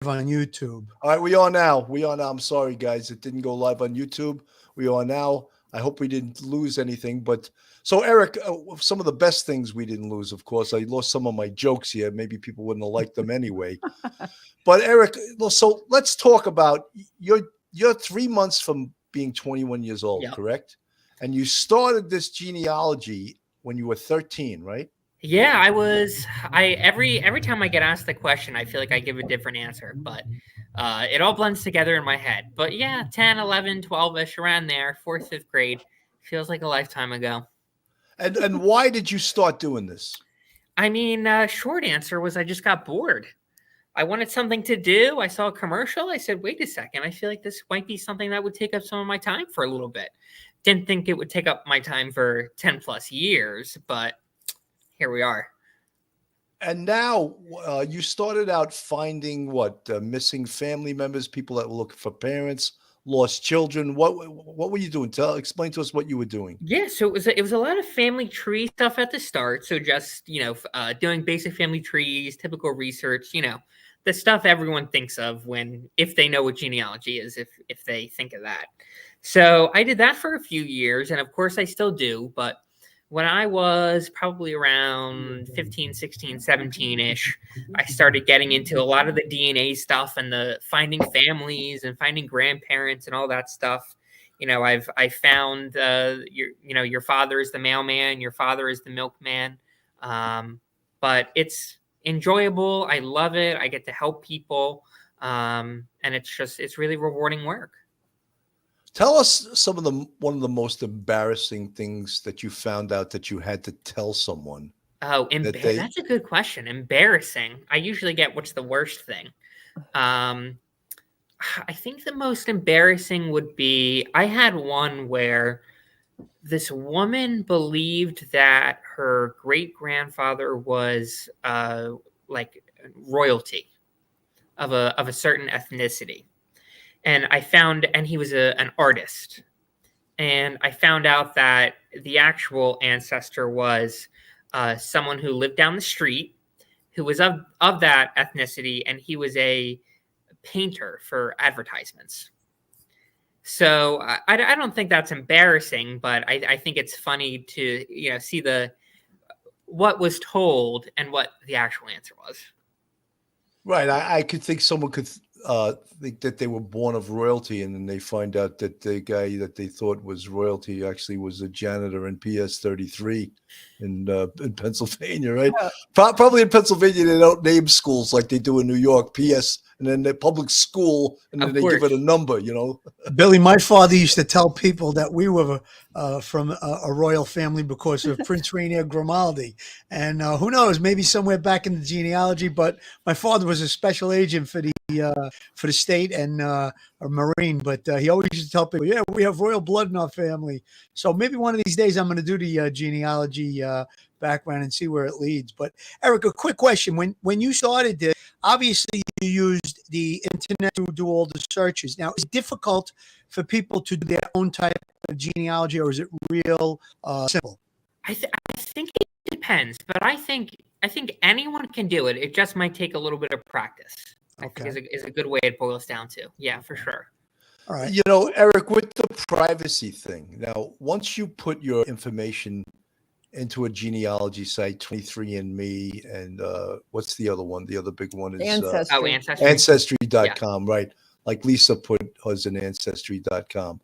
on YouTube. All right, we are now. We are now. I'm sorry, guys. It didn't go live on YouTube. We are now. I hope we didn't lose anything. But so, Eric, some of the best things we didn't lose, of course. I lost some of my jokes here. Maybe people wouldn't have liked them anyway. But Eric, well, so let's talk about you're 3 months from being 21 years old, Yep. correct? And you started this genealogy when you were 13, right? Yeah, every time I get asked the question, I feel like I give a different answer, but it all blends together in my head. But yeah, 10, 11, 12-ish, around there, 4th, 5th grade. Feels like a lifetime ago. And why did you start doing this? I mean, short answer was I just got bored. I wanted something to do. I saw a commercial. I said, wait a second. I feel like this might be something that would take up some of my time for a little bit. Didn't think it would take up my time for 10 plus years, but here we are. And now you started out finding missing family members, people that were looking for parents, lost children. What were you doing? Explain to us what you were doing. Yeah, so it was a lot of family tree stuff at the start. So just doing basic family trees, typical research. The stuff everyone thinks of if they know what genealogy is, if they think of that. So I did that for a few years, and of course I still do, but when I was probably around 15, 16, 17-ish, I started getting into a lot of the DNA stuff and the finding families and finding grandparents and all that stuff. I found your father is the mailman, your father is the milkman. But it's enjoyable. I love it. I get to help people. And it's really rewarding work. Tell us one of the most embarrassing things that you found out that you had to tell someone. Oh, that's a good question. Embarrassing. I usually get what's the worst thing. I think the most embarrassing would be I had one where this woman believed that her great grandfather was like royalty of a certain ethnicity. And he was an artist. And I found out that the actual ancestor was someone who lived down the street, who was of that ethnicity, and he was a painter for advertisements. So I don't think that's embarrassing, but I think it's funny to see what was told and what the actual answer was. Right. I could think someone could think that they were born of royalty, and then they find out that the guy that they thought was royalty actually was a janitor in PS 33 in Pennsylvania, right? Yeah. Probably in Pennsylvania they don't name schools like they do in New York, PS, and then the public school, and then they give it a number, Billy, my father used to tell people that we were from a royal family because of Prince Rainier Grimaldi. And who knows, maybe somewhere back in the genealogy, but my father was a special agent for the state and a Marine. But he always used to tell people, yeah, we have royal blood in our family. So maybe one of these days I'm going to do the genealogy background and see where it leads. But Eric, a quick question. When you started this, obviously you used the internet to do all the searches. Now, is it difficult for people to do their own type of genealogy, or is it real simple? I think it depends, but I think anyone can do it. It just might take a little bit of practice. Okay. I think is a good way it boils down to. Yeah, for sure. All right. Eric, with the privacy thing, now, once you put your information into a genealogy site, 23andMe, and what's the other one? The other big one is Ancestry. Ancestry.com, Yeah. right? Like Lisa put hers in Ancestry.com.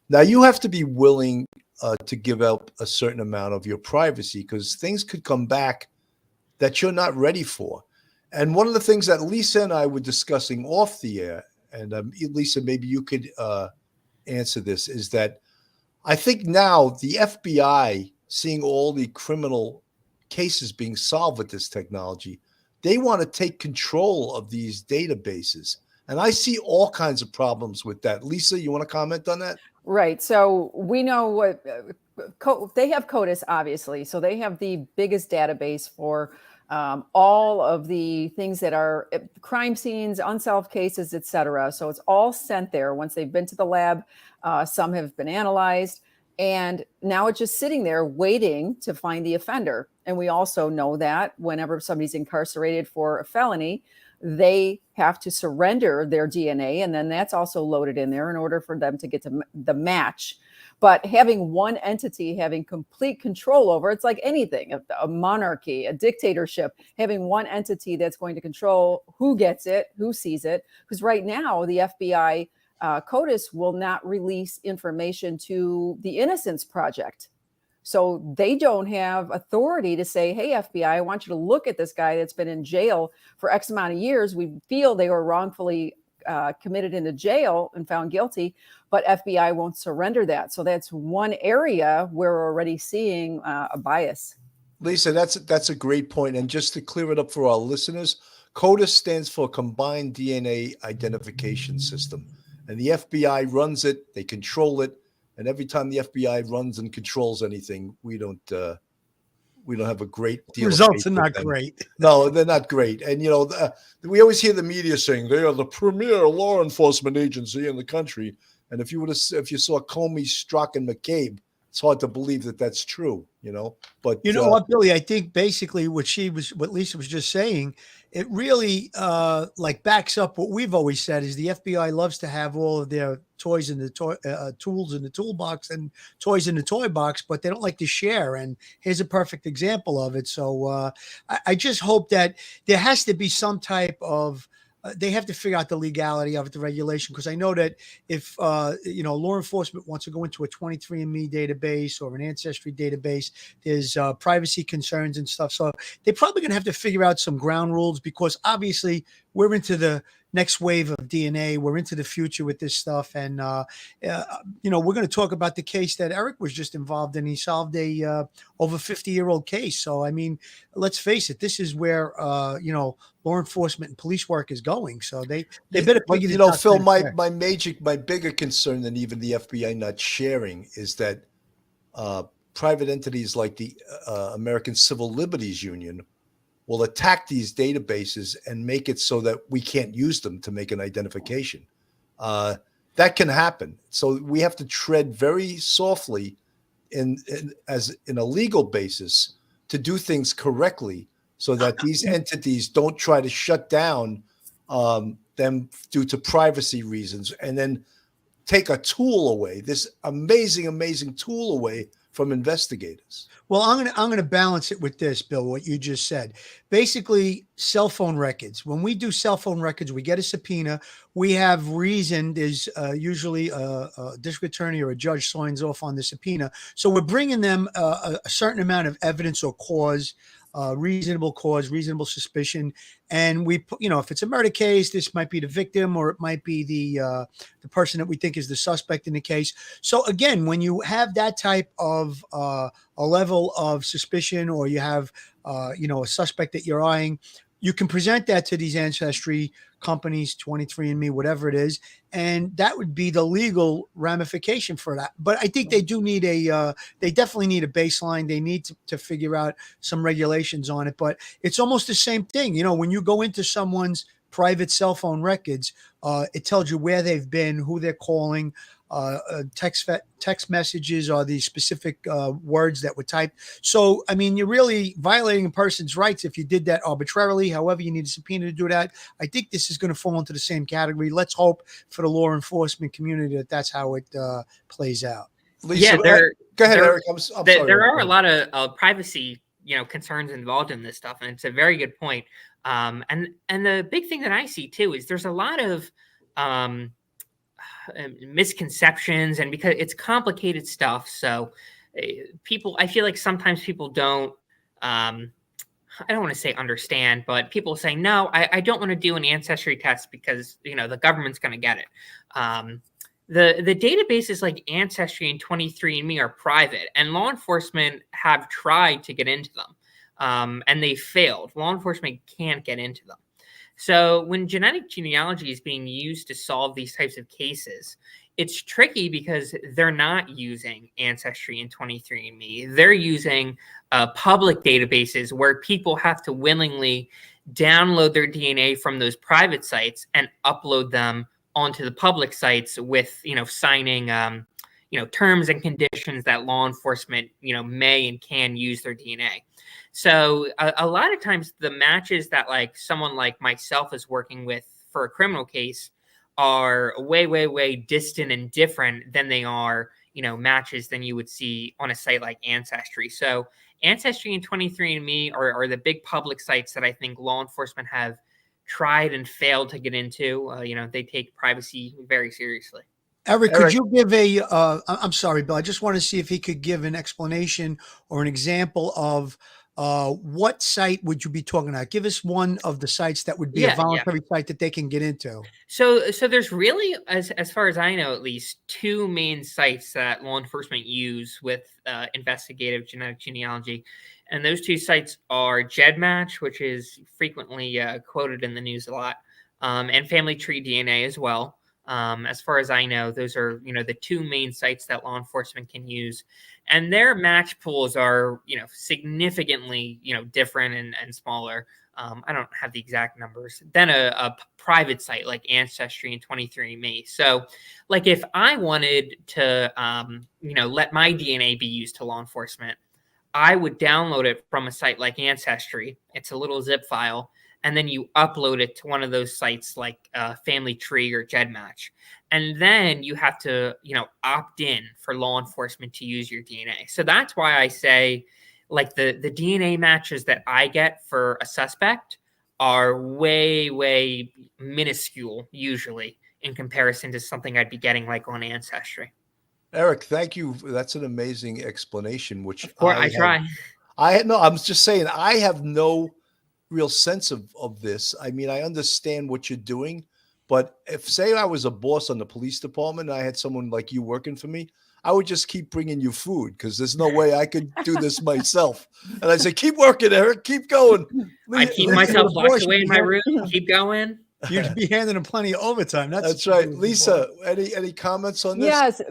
Now, you have to be willing to give up a certain amount of your privacy, because things could come back that you're not ready for. And one of the things that Lisa and I were discussing off the air, and Lisa, maybe you could answer this, is that I think now the FBI, seeing all the criminal cases being solved with this technology, they want to take control of these databases. And I see all kinds of problems with that. Lisa, you want to comment on that? Right. So we know what they have CODIS, obviously. So they have the biggest database for all of the things that are crime scenes, unsolved cases, et cetera. So it's all sent there once they've been to the lab. Some have been analyzed. And now it's just sitting there waiting to find the offender. And we also know that whenever somebody's incarcerated for a felony, they have to surrender their DNA, and then that's also loaded in there in order for them to get to the match. But having one entity having complete control over, it's like anything, a monarchy, a dictatorship, having one entity that's going to control who gets it, who sees it. Because right now, the FBI CODIS will not release information to the Innocence Project. So they don't have authority to say, hey, FBI, I want you to look at this guy that's been in jail for X amount of years. We feel they were wrongfully committed into jail and found guilty, but FBI won't surrender that. So that's one area where we're already seeing a bias. Lisa, that's a great point. And just to clear it up for our listeners, CODIS stands for Combined DNA Identification System. And the FBI runs it, they control it. And every time the FBI runs and controls anything, we don't have a great deal. Results of are not great. No, they're not great. And we always hear the media saying they are the premier law enforcement agency in the country. And if you saw Comey, Strzok, and McCabe, it's hard to believe that that's true. But you know what, Billy? I think basically what Lisa was just saying, it really backs up what we've always said is the FBI loves to have all of their toys in the tools in the toolbox and toys in the toy box, but they don't like to share. And here's a perfect example of it. So I just hope that there has to be some type of they have to figure out the legality of it, the regulation, because I know that if law enforcement wants to go into a 23andMe database or an ancestry database, there's privacy concerns and stuff. So they're probably going to have to figure out some ground rules, because obviously we're into the next wave of DNA. We're into the future with this stuff. And, we're going to talk about the case that Eric was just involved in. He solved a over 50-year-old case. So, I mean, let's face it, this is where, law enforcement and police work is going. So they better figure this out. Phil, my bigger concern than even the FBI not sharing is that private entities like the American Civil Liberties Union will attack these databases and make it so that we can't use them to make an identification. That can happen. So we have to tread very softly in a legal basis to do things correctly, so that these entities don't try to shut down them due to privacy reasons, and then take a tool away, this amazing tool away from investigators. Well, I'm gonna balance it with this, Bill, what you just said. Basically, cell phone records. When we do cell phone records, we get a subpoena. We have reason. There's usually a district attorney or a judge signs off on the subpoena. So we're bringing them a certain amount of evidence or cause, reasonable suspicion. And we, if it's a murder case, this might be the victim, or it might be the person that we think is the suspect in the case. So again, when you have that type of a level of suspicion, or you have, a suspect that you're eyeing, you can present that to these ancestry companies, 23andMe, whatever it is, and that would be the legal ramification for that. But I think they do need they definitely need a baseline. They need to figure out some regulations on it. But it's almost the same thing. When you go into someone's private cell phone records, it tells you where they've been, who they're calling. Text messages are the specific words that were typed. So, I mean, you're really violating a person's rights if you did that arbitrarily. However, you need a subpoena to do that. I think this is going to fall into the same category. Let's hope for the law enforcement community that that's how it plays out. Lisa, go ahead, Eric. I'm sorry. There are a lot of privacy, concerns involved in this stuff, and it's a very good point. And the big thing that I see too is there's a lot of misconceptions, and because it's complicated stuff, so I feel like sometimes people don't I don't want to say understand, but people say, no, I don't want to do an ancestry test because the government's going to get it. The databases like Ancestry and 23andMe are private, and law enforcement have tried to get into them, and they failed. Law enforcement can't get into them. So when genetic genealogy is being used to solve these types of cases, it's tricky because they're not using Ancestry and 23andMe. They're using public databases where people have to willingly download their DNA from those private sites and upload them onto the public sites with, signing, terms and conditions that law enforcement, may and can use their DNA. So a lot of times the matches that like someone like myself is working with for a criminal case are way, way, way distant and different than they are, matches than you would see on a site like Ancestry. So Ancestry and 23andMe are the big public sites that I think law enforcement have tried and failed to get into. They take privacy very seriously. Eric, could you give I'm sorry, Bill, I just want to see if he could give an explanation or an example of what site would you be talking about? Give us one of the sites that would be a voluntary site that they can get into. So there's really, as far as I know, at least two main sites that law enforcement use with investigative genetic genealogy. And those two sites are GEDmatch, which is frequently quoted in the news a lot, and Family Tree DNA as well. As far as I know, those are, the two main sites that law enforcement can use. And their match pools are, significantly, different and smaller. I don't have the exact numbers than a private site like Ancestry and 23andMe. So like if I wanted to, let my DNA be used to law enforcement, I would download it from a site like Ancestry. It's a little zip file. And then you upload it to one of those sites like Family Tree or GEDmatch. And then you have to, opt in for law enforcement to use your DNA. So that's why I say, like, the DNA matches that I get for a suspect are way, way minuscule, usually, in comparison to something I'd be getting like on Ancestry. Eric, thank you. That's an amazing explanation, which I try. I'm just saying, I have no real sense of this. I mean, I understand what you're doing, but if, say, I was a boss on the police department and I had someone like you working for me, I would just keep bringing you food because there's no way I could do this myself. And I say, keep working, Eric, keep going. I keep myself locked away in my room, keep going. You'd be handing them plenty of overtime. That's right. Lisa, any comments on this? Yes,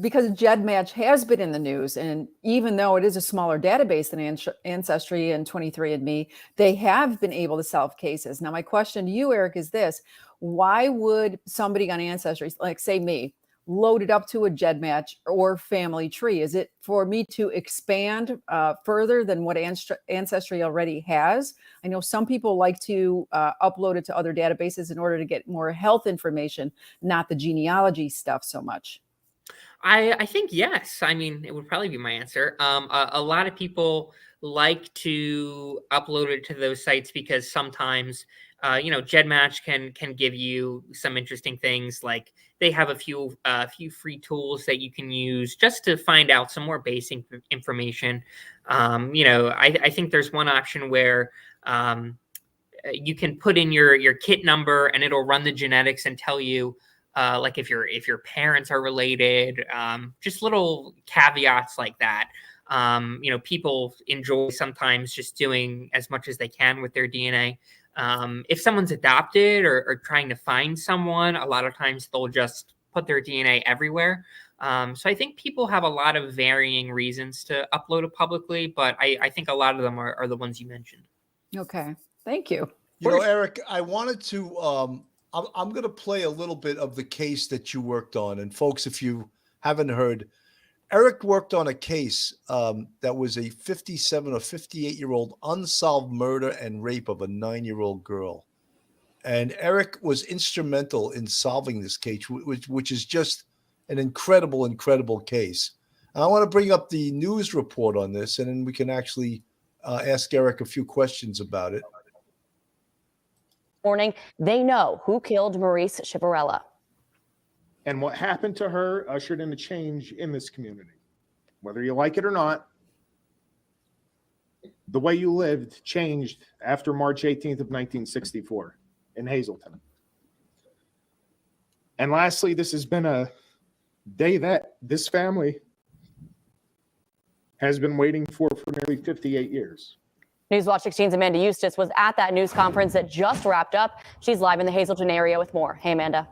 because GEDmatch has been in the news, and even though it is a smaller database than Ancestry and 23andMe, they have been able to solve cases. Now, my question to you, Eric, is this: why would somebody on Ancestry, like say me, load it up to a GEDmatch or Family Tree? Is it for me to expand further than what Ancestry already has? I know some people like to upload it to other databases in order to get more health information, not the genealogy stuff so much. I think yes. I mean, it would probably be my answer. A lot of people like to upload it to those sites because sometimes, GEDmatch can give you some interesting things. Like they have a few free tools that you can use just to find out some more basic information. I think there's one option where you can put in your kit number and it'll run the genetics and tell you like if your parents are related, just little caveats like that. People enjoy sometimes just doing as much as they can with their DNA. If someone's adopted or trying to find someone, a lot of times they'll just put their DNA everywhere. So I think people have a lot of varying reasons to upload it publicly, but I think a lot of them are the ones you mentioned. Okay, thank you. Eric, I wanted to, I'm going to play a little bit of the case that you worked on. And folks, if you haven't heard, Eric worked on a case that was a 57 or 58-year-old unsolved murder and rape of a 9-year-old girl. And Eric was instrumental in solving this case, which is just an incredible, incredible case. And I want to bring up the news report on this, and then we can actually ask Eric a few questions about it. Morning, they know who killed Maurice Schiaparella. And what happened to her ushered in a change in this community. Whether you like it or not, the way you lived changed after March 18th of 1964 in Hazleton. And lastly, this has been a day that this family has been waiting for nearly 58 years. Newswatch 16's Amanda Eustace was at that news conference that just wrapped up. She's live in the Hazleton area with more. Hey, Amanda.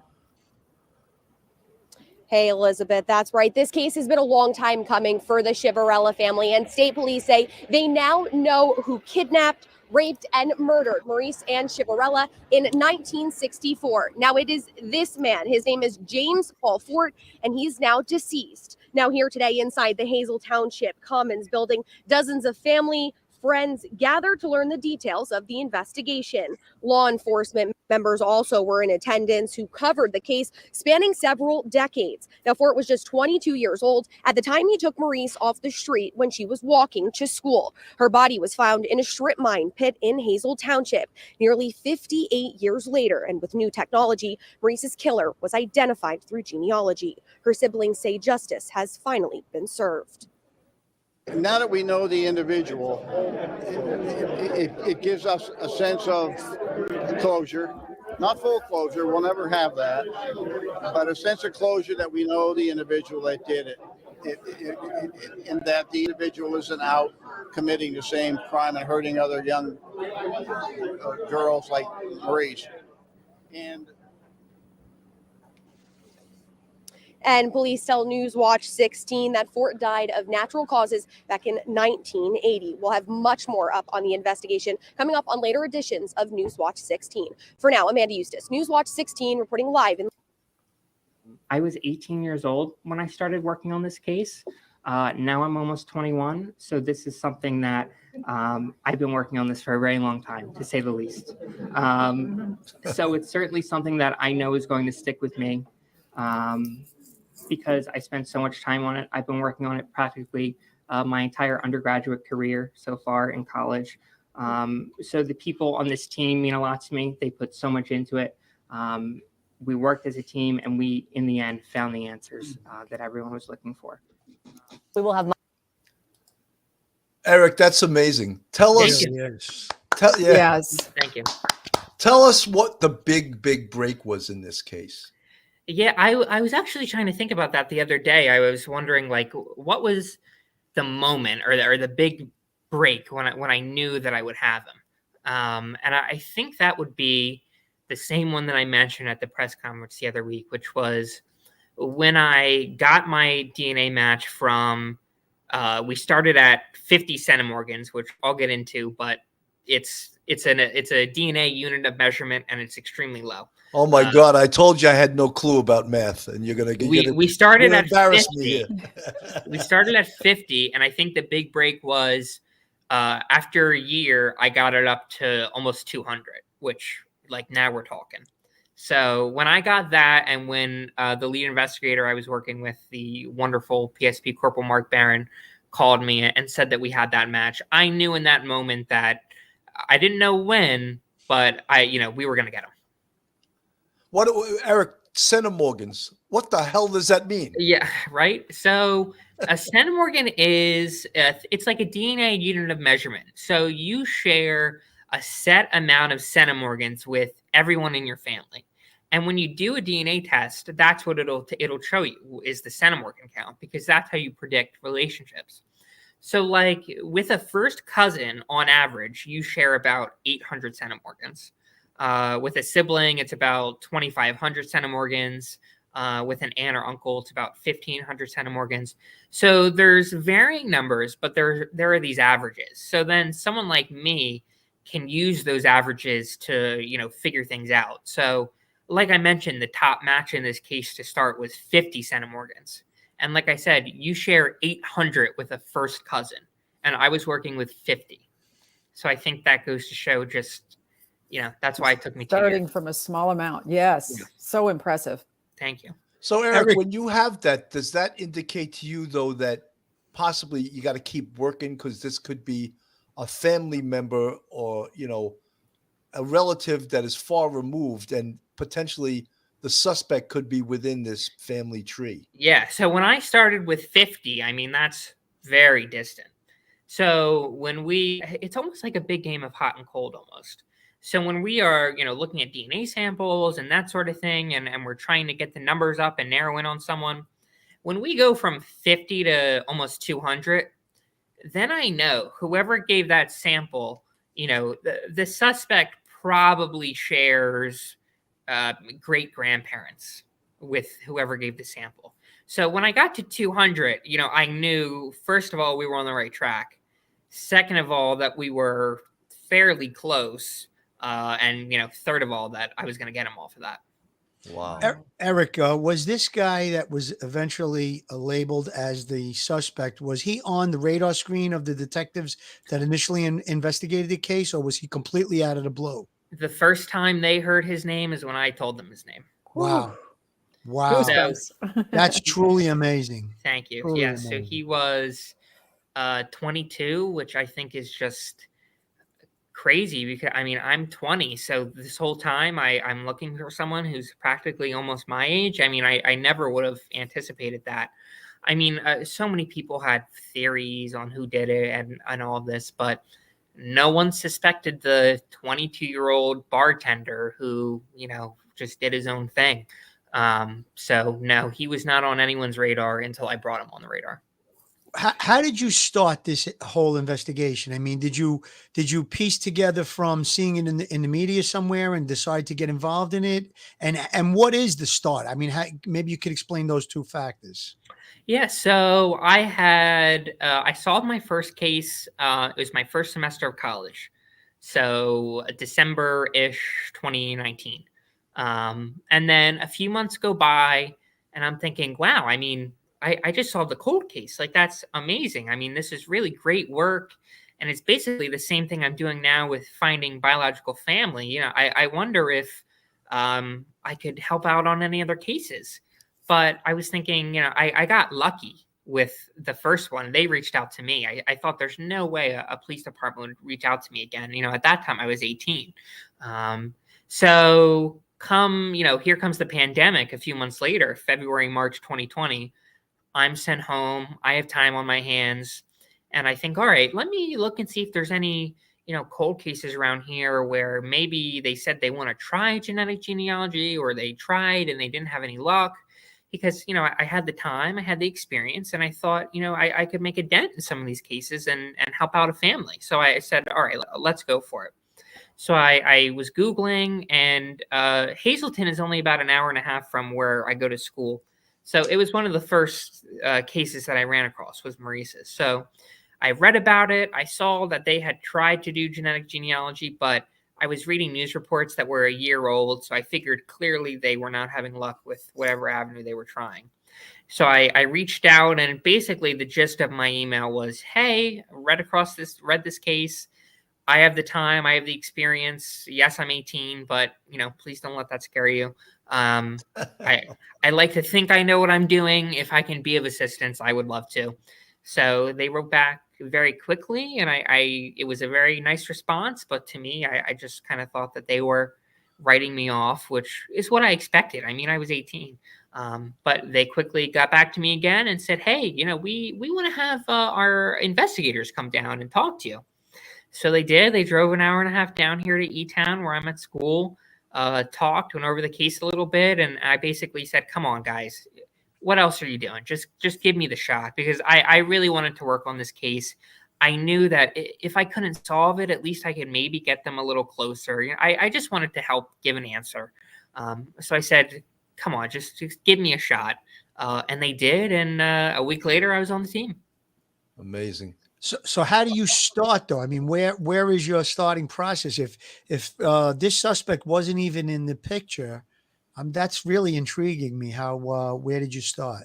Hey, Elizabeth, that's right. This case has been a long time coming for the Schiaparella family, and state police say they now know who kidnapped, raped and murdered Maurice and Chivarella in 1964. Now it is this man. His name is James Paul Fort, and he's now deceased. Now here today inside the Hazel Township Commons building, dozens of family, friends gathered to learn the details of the investigation. Law enforcement members also were in attendance who covered the case spanning several decades. Now, Fort was just 22 years old at the time he took Maurice off the street when she was walking to school. Her body was found in a strip mine pit in Hazel Township nearly 58 years later. And with new technology, Maurice's killer was identified through genealogy. Her siblings say justice has finally been served. Now that we know the individual, it gives us a sense of closure. Not full closure, we'll never have that, but a sense of closure that we know the individual that did it, and that the individual isn't out committing the same crime and hurting other young girls like Maurice. And police tell Newswatch 16 that Fort died of natural causes back in 1980. We'll have much more up on the investigation coming up on later editions of Newswatch 16. For now, Amanda Eustace, Newswatch 16, reporting live. I was 18 years old when I started working on this case. Now I'm almost 21. So this is something that I've been working on this for a very long time, to say the least. So it's certainly something that I know is going to stick with me. Because I spent so much time on it. I've been working on it practically my entire undergraduate career so far in college. So the people on this team mean a lot to me. They put so much into it. We worked as a team, and we, in the end, found the answers that everyone was looking for. We will have. Eric, that's amazing. Tell us. Yes. Yes. Thank you. Tell us what the big break was in this case. Yeah, I was actually trying to think about that the other day. I was wondering, like, what was the moment or the big break when I knew that I would have him. And I think that would be the same one that I mentioned at the press conference the other week, which was when I got my DNA match from, we started at 50 centimorgans, which I'll get into, but it's a DNA unit of measurement, and it's extremely low. Oh my God! I told you I had no clue about math, and you're gonna get. We started at 50. We started at 50, and I think the big break was after a year, I got it up to almost 200, which, like, now we're talking. So when I got that, and when the lead investigator I was working with, the wonderful PSP Corporal Mark Barron, called me and said that we had that match, I knew in that moment that I didn't know when, but we were gonna get him. What, Eric, centimorgans? What the hell does that mean? Yeah, right. So a centimorgan is it's like a DNA unit of measurement. So you share a set amount of centimorgans with everyone in your family, and when you do a DNA test, that's what it'll show you is the centimorgan count, because that's how you predict relationships. So, like, with a first cousin, on average, you share about 800 centimorgans. With a sibling, it's about 2,500 centimorgans. With an aunt or uncle, it's about 1,500 centimorgans. So there's varying numbers, but there are these averages. So then someone like me can use those averages to, figure things out. So, like I mentioned, the top match in this case to start was 50 centimorgans. And like I said, you share 800 with a first cousin, and I was working with 50. So I think that goes to show just, that's why it took me 2 years. Starting from a small amount. Yes. Yeah. So impressive. Thank you. So Eric, when you have that, does that indicate to you, though, that possibly you got to keep working, because this could be a family member or, a relative that is far removed, and potentially the suspect could be within this family tree? Yeah. So when I started with 50, that's very distant. So it's almost like a big game of hot and cold almost. So when we are, looking at DNA samples and that sort of thing, and we're trying to get the numbers up and narrow in on someone, when we go from 50 to almost 200, then I know whoever gave that sample, the suspect probably shares great grandparents with whoever gave the sample. So when I got to 200, I knew, first of all, we were on the right track. Second of all, that we were fairly close. And third of all, that I was going to get him off of that. Wow. Eric, was this guy that was eventually labeled as the suspect, was he on the radar screen of the detectives that initially investigated the case, or was he completely out of the blue? The first time they heard his name is when I told them his name. Wow. Wow. Goosebumps. That's truly amazing. Thank you. Truly Yeah, so amazing. he was 22, which I think is just crazy because I'm 20, so this whole time I'm looking for someone who's practically almost my age. I never would have anticipated that. So many people had theories on who did it and all of this, but no one suspected the 22-year-old bartender who just did his own thing. So no, he was not on anyone's radar until I brought him on the radar. How did you start this whole investigation? Did you piece together from seeing it in the media somewhere and decide to get involved in it? And what is the start? Maybe you could explain those two factors. Yeah, so I solved my first case. It was my first semester of college, so December-ish 2019. And then a few months go by, and I'm thinking, wow, I just solved a cold case. Like, that's amazing. This is really great work. And it's basically the same thing I'm doing now with finding biological family. I wonder if I could help out on any other cases. But I was thinking, I got lucky with the first one. They reached out to me. I thought there's no way a police department would reach out to me again. At that time I was 18. So here comes the pandemic a few months later, February, March 2020. I'm sent home. I have time on my hands. And I think, all right, let me look and see if there's any, cold cases around here where maybe they said they want to try genetic genealogy, or they tried and they didn't have any luck. Because, I had the time, I had the experience, and I thought, I could make a dent in some of these cases and help out a family. So I said, all right, let's go for it. So I was Googling, and Hazleton is only about an hour and a half from where I go to school. So it was one of the first cases that I ran across was Maurice's. So I read about it. I saw that they had tried to do genetic genealogy, but I was reading news reports that were a year old. So I figured clearly they were not having luck with whatever avenue they were trying. So I reached out, and basically the gist of my email was, hey, read this case. I have the time. I have the experience. Yes, I'm 18, but please don't let that scare you. I like to think I know what I'm doing. If I can be of assistance, I would love to. So they wrote back very quickly, and it was a very nice response. But to me, I just kind of thought that they were writing me off, which is what I expected. I was 18. But they quickly got back to me again and said, hey, we want to have our investigators come down and talk to you. So they did. They drove an hour and a half down here to E-Town where I'm at school, went over the case a little bit. And I basically said, come on, guys, what else are you doing? Just give me the shot, because I really wanted to work on this case. I knew that if I couldn't solve it, at least I could maybe get them a little closer. I just wanted to help give an answer. So I said, come on, just give me a shot. And they did. And a week later, I was on the team. Amazing. So how do you start though? Where is your starting process? If this suspect wasn't even in the picture, that's really intriguing me. Where did you start?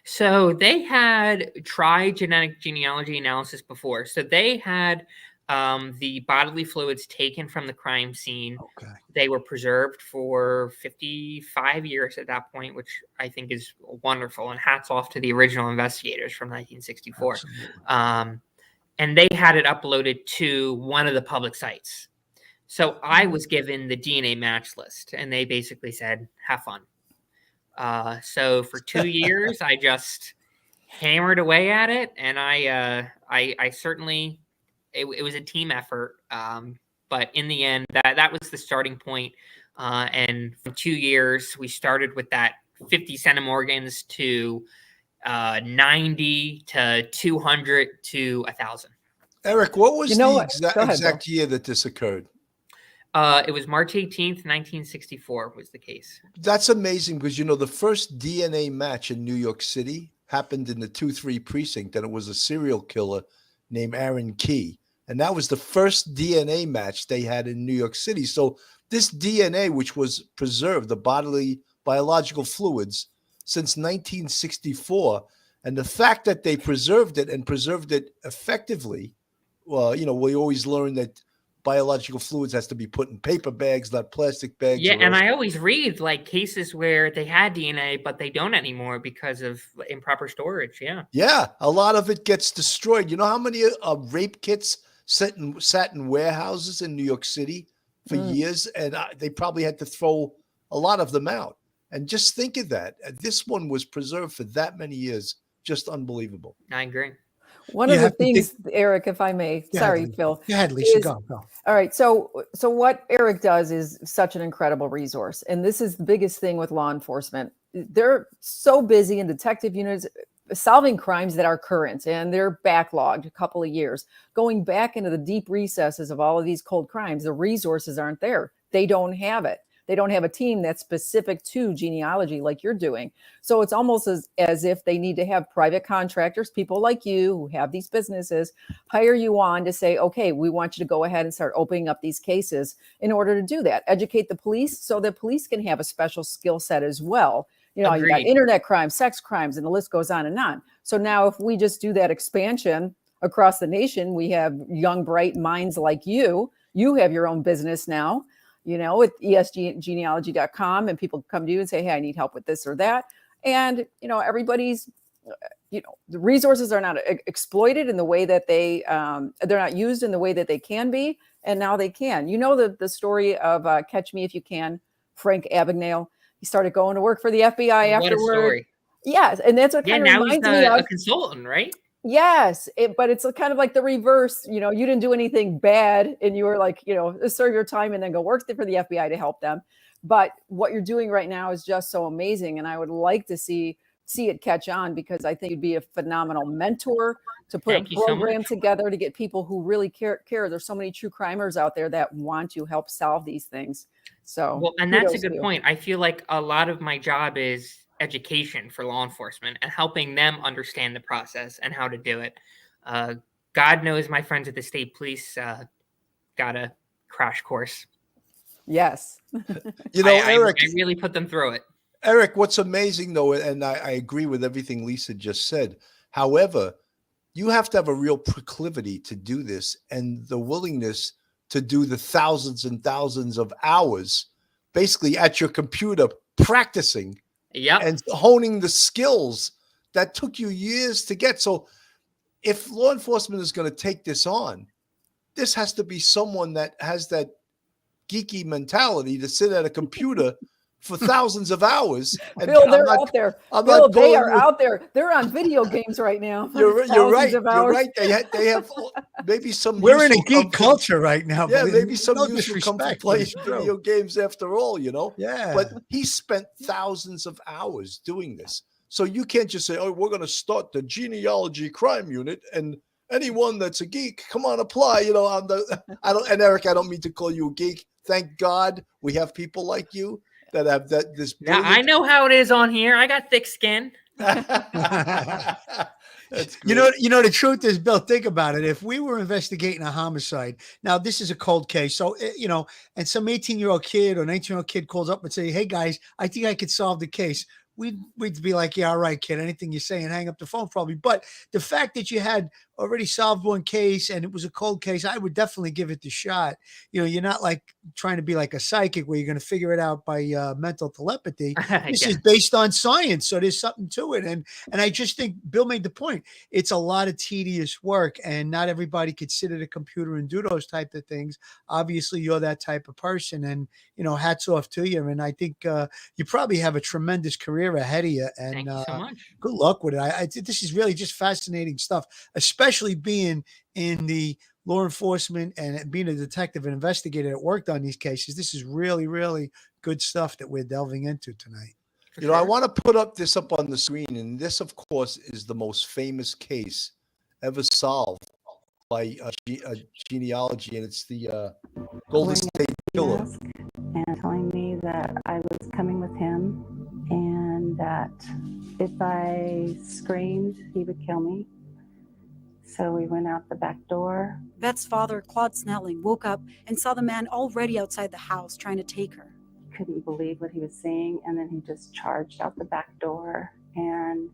So they had tried genetic genealogy analysis before. So they had the bodily fluids taken from the crime scene. Okay. They were preserved for 55 years at that point, which I think is wonderful. And hats off to the original investigators from 1964. And they had it uploaded to one of the public sites. So I was given the DNA match list, and they basically said, have fun. So for 2 years, I just hammered away at it. And I certainly, it was a team effort. But in the end, that was the starting point. And for 2 years, we started with that 50 centimorgans to 90 to 200 to 1,000. Eric, what was the ahead, exact year that this occurred? It was March 18th, 1964 was the case. That's amazing, because the first DNA match in New York City happened in the 2-3 precinct, and it was a serial killer named Aaron Key And that was the first DNA match they had in New York City. So this DNA, which was preserved, the biological fluids, since 1964, and the fact that they preserved it and preserved it effectively, well, we always learn that biological fluids has to be put in paper bags, not plastic bags. Yeah, and I always read like cases where they had DNA, but they don't anymore because of improper storage. Yeah. Yeah, a lot of it gets destroyed. You know how many rape kits sat in warehouses in New York City for years, and they probably had to throw a lot of them out. And just think of that. This one was preserved for that many years. Just unbelievable. I agree. One of the things, Eric, if I may, sorry, Phil. Go ahead, Lisa. Go. All right. So what Eric does is such an incredible resource. And this is the biggest thing with law enforcement. They're so busy in detective units solving crimes that are current, and they're backlogged a couple of years. Going back into the deep recesses of all of these cold crimes, the resources aren't there. They don't have it. They don't have a team that's specific to genealogy like you're doing. So it's almost as if they need to have private contractors, people like you who have these businesses, hire you on to say, okay, we want you to go ahead and start opening up these cases in order to do that. Educate the police so that police can have a special skill set as well. You know, you got internet crimes, sex crimes, and the list goes on and on. So now if we just do that expansion across the nation, we have young, bright minds like you. You have your own business now, with esgenealogy.com, and people come to you and say, hey, I need help with this or that. And, everybody's, the resources are not exploited in the way that they're not used in the way that they can be. And now they can. The story of Catch Me If You Can, Frank Abagnale. He started going to work for the FBI afterward. What a story. Yes. And that's what kind of reminds me of a consultant, right? Yes. But it's kind of like the reverse. You didn't do anything bad and you were like, serve your time and then go work for the FBI to help them. But what you're doing right now is just so amazing. And I would like to see it catch on, because I think you'd be a phenomenal mentor to put a program together to get people who really care. There's so many true crimers out there that want to help solve these things. So, and that's a good point. I feel like a lot of my job is education for law enforcement and helping them understand the process and how to do it. God knows my friends at the state police got a crash course. Yes. Eric, I really put them through it. Eric, what's amazing though, and I agree with everything Lisa just said. However, you have to have a real proclivity to do this and the willingness to do the thousands and thousands of hours basically at your computer practicing and honing the skills that took you years to get. So if law enforcement is going to take this on, this has to be someone that has that geeky mentality to sit at a computer for thousands of hours. And Bill, they're out there. Bill, they are out there. They're on video games right now. You're right. You're right. They have maybe some. We're in a geek culture right now. Yeah, maybe some use will come to play video games after all. Yeah. But he spent thousands of hours doing this, so you can't just say, "Oh, we're going to start the genealogy crime unit and." Anyone that's a geek, come on, apply. And Eric, I don't mean to call you a geek. Thank God we have people like you that have this. Now I know how it is on here. I got thick skin. The truth is, Bill, think about it. If we were investigating a homicide, now this is a cold case. So, and some 18-year-old kid or 19-year-old kid calls up and say, hey guys, I think I could solve the case. We'd be like, yeah, all right, kid, anything you say, and hang up the phone probably. But the fact that you had already solved one case and it was a cold case, I would definitely give it the shot. You're not like trying to be like a psychic where you're going to figure it out by mental telepathy. This is based on science. So there's something to it. And I just think Bill made the point. It's a lot of tedious work and not everybody could sit at a computer and do those type of things. Obviously you're that type of person, and, hats off to you. And I think you probably have a tremendous career ahead of you. And thank you so much. Good luck with it. This is really just fascinating stuff, especially being in the law enforcement and being a detective and investigator that worked on these cases. This is really, really good stuff that we're delving into tonight. I want to put this up on the screen, and this, of course, is the most famous case ever solved by genealogy, and it's the Golden State Killer. And telling me that I was coming with him, and that if I screamed, he would kill me. So we went out the back door. Beth's father, Claude Snelling, woke up and saw the man already outside the house trying to take her. Couldn't believe what he was seeing, and then he just charged out the back door, and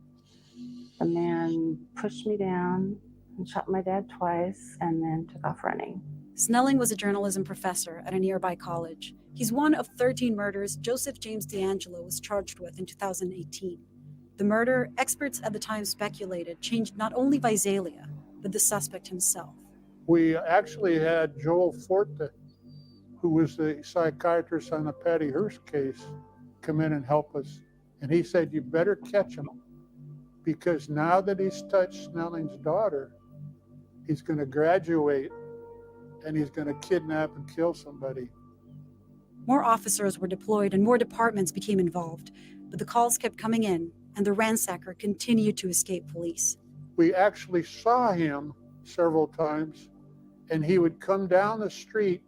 the man pushed me down and shot my dad twice and then took off running. Snelling was a journalism professor at a nearby college. He's one of 13 murders Joseph James D'Angelo was charged with in 2018. The murder, experts at the time speculated, changed not only Visalia, but the suspect himself. We actually had Joel Forte, who was the psychiatrist on the Patty Hearst case, come in and help us. And he said, you better catch him, because now that he's touched Snelling's daughter, he's going to graduate and he's going to kidnap and kill somebody. More officers were deployed and more departments became involved, but the calls kept coming in and the ransacker continued to escape police. We actually saw him several times, and he would come down the street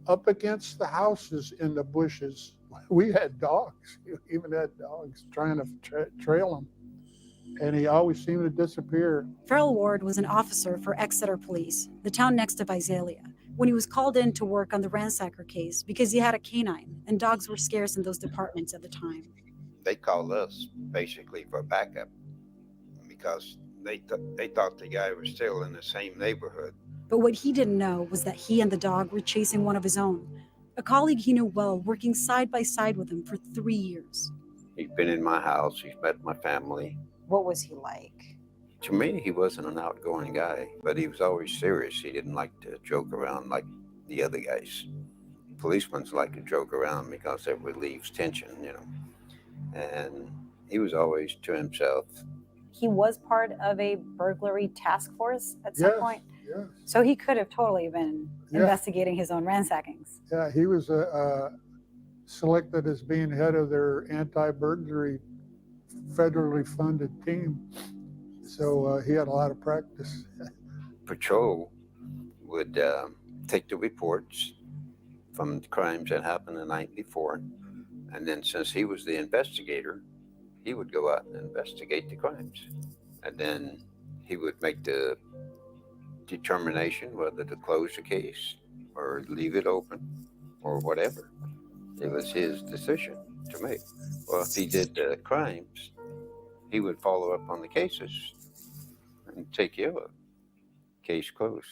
up against the houses in the bushes. We had dogs, we even had dogs trying to trail him, and he always seemed to disappear. Farrell Ward was an officer for Exeter Police, the town next to Visalia, when he was called in to work on the ransacker case because he had a canine and dogs were scarce in those departments at the time. They called us basically for backup because they thought the guy was still in the same neighborhood. But what he didn't know was that he and the dog were chasing one of his own, a colleague he knew well, working side by side with him for 3 years. He's been in my house. He's met my family. What was he like? To me, he wasn't an outgoing guy, but he was always serious. He didn't like to joke around like the other guys. Policemen like to joke around because it relieves tension, you know. And he was always to himself. He was part of a burglary task force at some point. Yes. So he could have totally been investigating his own ransackings. Yeah, he was selected as being head of their anti-burglary federally funded team. So he had a lot of practice. Patrol would take the reports from the crimes that happened the night before. And then since he was the investigator, he would go out and investigate the crimes. And then he would make the determination whether to close the case or leave it open or whatever. It was his decision to make. Well, if he did the crimes, he would follow up on the cases and take care of it. Case closed.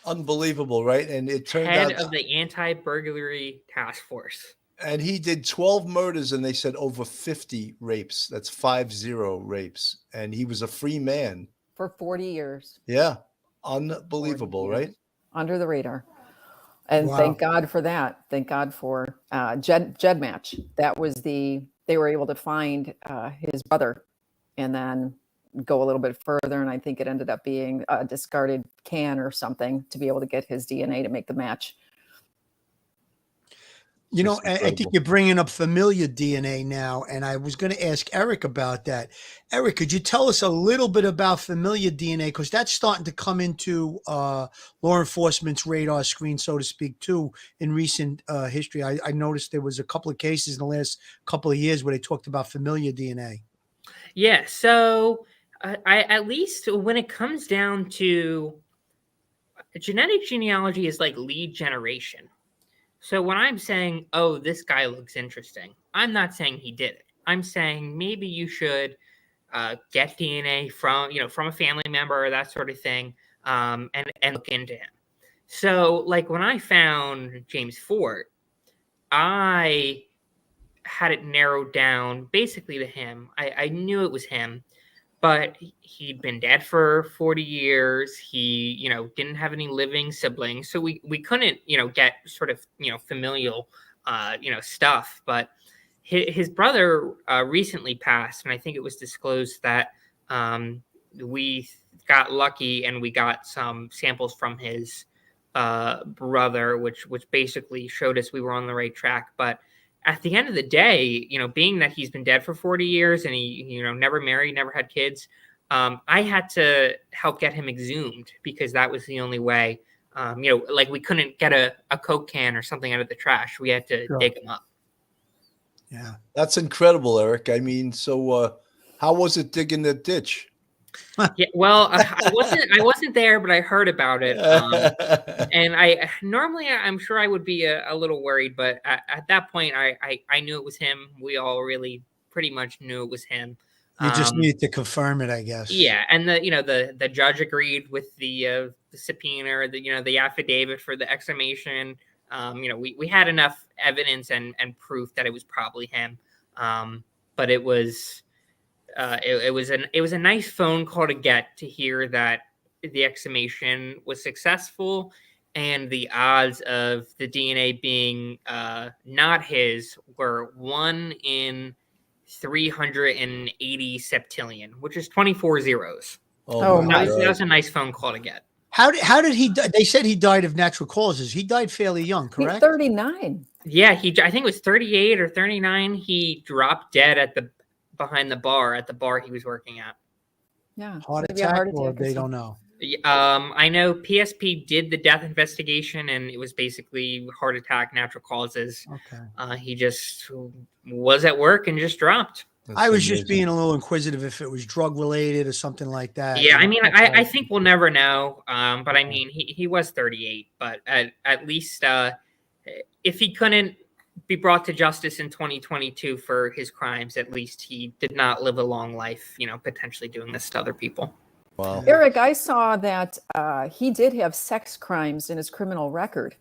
Unbelievable, right? And it turned Head out of the anti-burglary task force. and he did 12 murders, and they said over 50 rapes. That's 50 rapes. And he was a free man. For 40 years. Yeah. Unbelievable, right? Under the radar. And Wow. thank God for that. Thank God for Jed Match. That was they were able to find his brother and then go a little bit further. And I think it ended up being a discarded can or something to be able to get his DNA to make the match. You know, I think you're bringing up familiar DNA now, and I was going to ask Eric about that. Eric, could you tell us a little bit about familiar DNA? Because that's starting to come into law enforcement's radar screen, so to speak, too, in recent history. I noticed there was a couple of cases in the last couple of years where they talked about familiar DNA. Yeah, so I at least when it comes down to genetic genealogy is like lead generation. So when I'm saying, oh, this guy looks interesting, I'm not saying he did it. I'm saying maybe you should get DNA from a family member or that sort of thing, and look into him. So like when I found James Fort, I had it narrowed down basically to him. I knew it was him, but he'd been dead for 40 years. He, didn't have any living siblings. So we couldn't, get sort of, familial, stuff. But his brother recently passed. And I think it was disclosed that we got lucky and we got some samples from his brother, which basically showed us we were on the right track. But at the end of the day, being that he's been dead for 40 years and he, never married, never had kids, I had to help get him exhumed because that was the only way. Like we couldn't get a Coke can or something out of the trash. We had to dig him up. Yeah. That's incredible, Eric. I mean, so How was it digging the ditch? Yeah, well, I wasn't there, but I heard about it. And I'm sure I would be a little worried, but at that point, I knew it was him. We all really pretty much knew it was him. You just need to confirm it, I guess. Yeah, and the judge agreed with the subpoena, or the affidavit for the exhumation. We had enough evidence and proof that it was probably him. But it was it was a nice phone call to get, to hear that the exhumation was successful, and the odds of the DNA being not his were 1 in 380 septillion, which is 24 zeros. Oh my that was a nice phone call to get. How did he die? They said he died of natural causes. He died fairly young, correct? He's 39. Yeah, I think it was 38 or 39. He dropped dead behind the bar at the bar he was working at. Yeah. Heart maybe a attack, heart or attack or they don't something. know. I know PSP did the death investigation, and it was basically heart attack, natural causes. Okay. He just was at work and just dropped. I was just being a little inquisitive if it was drug related or something like that. Yeah, I mean, I think we'll never know. But I mean, he was 38, but at least if he couldn't be brought to justice in 2022 for his crimes, at least he did not live a long life, potentially doing this to other people. Wow. Eric, I saw that he did have sex crimes in his criminal record.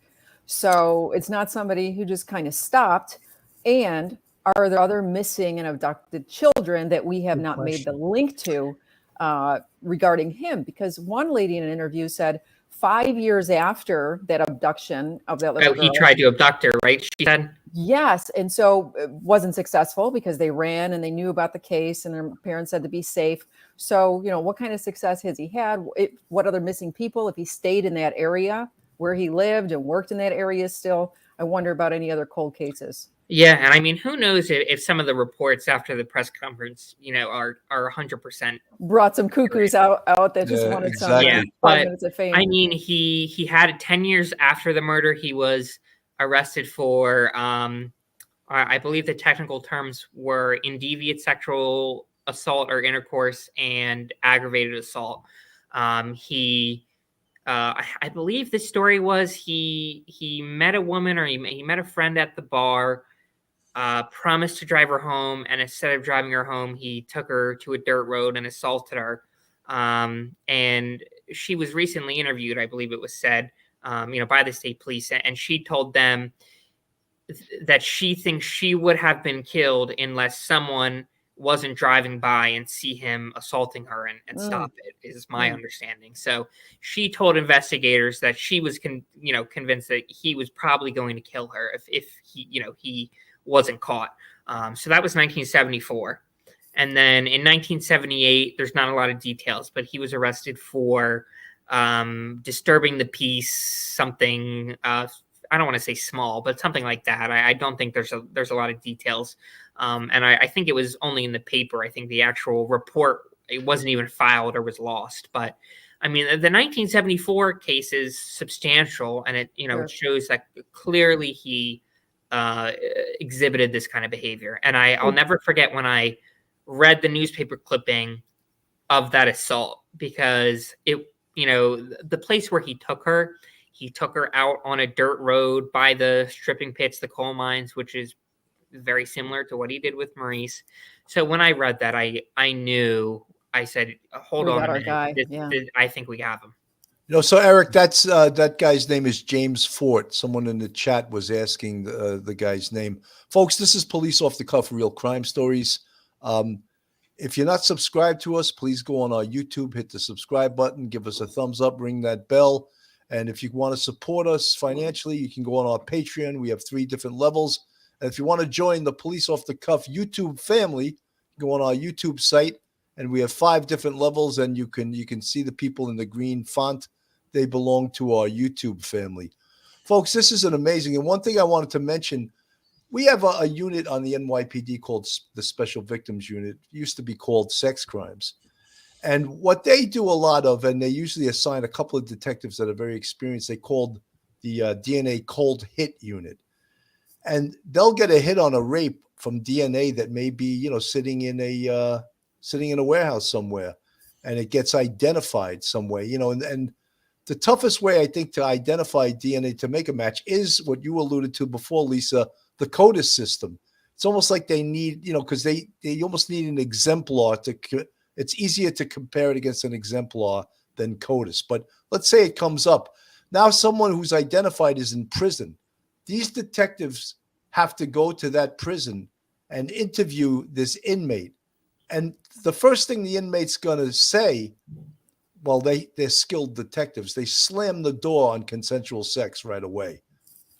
So it's not somebody who just kind of stopped. And are there other missing and abducted children that we have not made the link to regarding him? Because one lady in an interview said 5 years after that abduction of that little girl, he tried to abduct her, right? She said. Yes. And so it wasn't successful because they ran and they knew about the case, and their parents said to be safe. So, what kind of success has he had? What other missing people? If he stayed in that area where he lived and worked in that area still, I wonder about any other cold cases. Yeah, and I mean, who knows if some of the reports after the press conference, are 100%. Brought some cuckoos out that just wanted some 5 minutes of fame. I mean, he had 10 years after the murder. He was arrested for, I believe the technical terms were indeviate sexual assault or intercourse and aggravated assault. I believe the story was he met a woman, or he met a friend at the bar. Promised to drive her home, and instead of driving her home, he took her to a dirt road and assaulted her. And she was recently interviewed, I believe it was said, by the state police, and she told them that she thinks she would have been killed unless someone wasn't driving by and see him assaulting her and stop it, is my understanding. So she told investigators that she was convinced that he was probably going to kill her if he wasn't caught. So that was 1974. And then in 1978, there's not a lot of details, but he was arrested for disturbing the peace, something, I don't want to say small, but something like that. I don't think there's a lot of details. And I think it was only in the paper. I think the actual report, it wasn't even filed or was lost. But I mean, the 1974 case is substantial, and it it shows that clearly he exhibited this kind of behavior. And I'll never forget when I read the newspaper clipping of that assault, because the place where he took her out on a dirt road by the stripping pits, the coal mines, which is very similar to what he did with Maurice. So when I read that, I knew, I said, hold on a minute. I think we have him. So Eric, that's that guy's name is James Fort. Someone in the chat was asking the guy's name. Folks, this is Police Off the Cuff, Real Crime Stories. If you're not subscribed to us, please go on our YouTube, hit the subscribe button, give us a thumbs up, ring that bell. And if you want to support us financially, you can go on our Patreon. We have 3 different levels. And if you want to join the Police Off the Cuff YouTube family, go on our YouTube site, and we have 5 different levels, and you can see the people in the green font. They belong to our YouTube family. Folks, this is an amazing. And one thing I wanted to mention, we have a unit on the NYPD called the Special Victims Unit. It used to be called Sex Crimes. And what they do a lot of, and they usually assign a couple of detectives that are very experienced, they called the DNA Cold Hit Unit. And they'll get a hit on a rape from DNA that may be, sitting in sitting in a warehouse somewhere, and it gets identified some way, and the toughest way I think to identify DNA to make a match is what you alluded to before, Lisa, the CODIS system. It's almost like they need, because they almost need an exemplar it's easier to compare it against an exemplar than CODIS. But let's say it comes up. Now someone who's identified is in prison. These detectives have to go to that prison and interview this inmate. And the first thing the inmate's going to say, well, they're skilled detectives. They slam the door on consensual sex right away.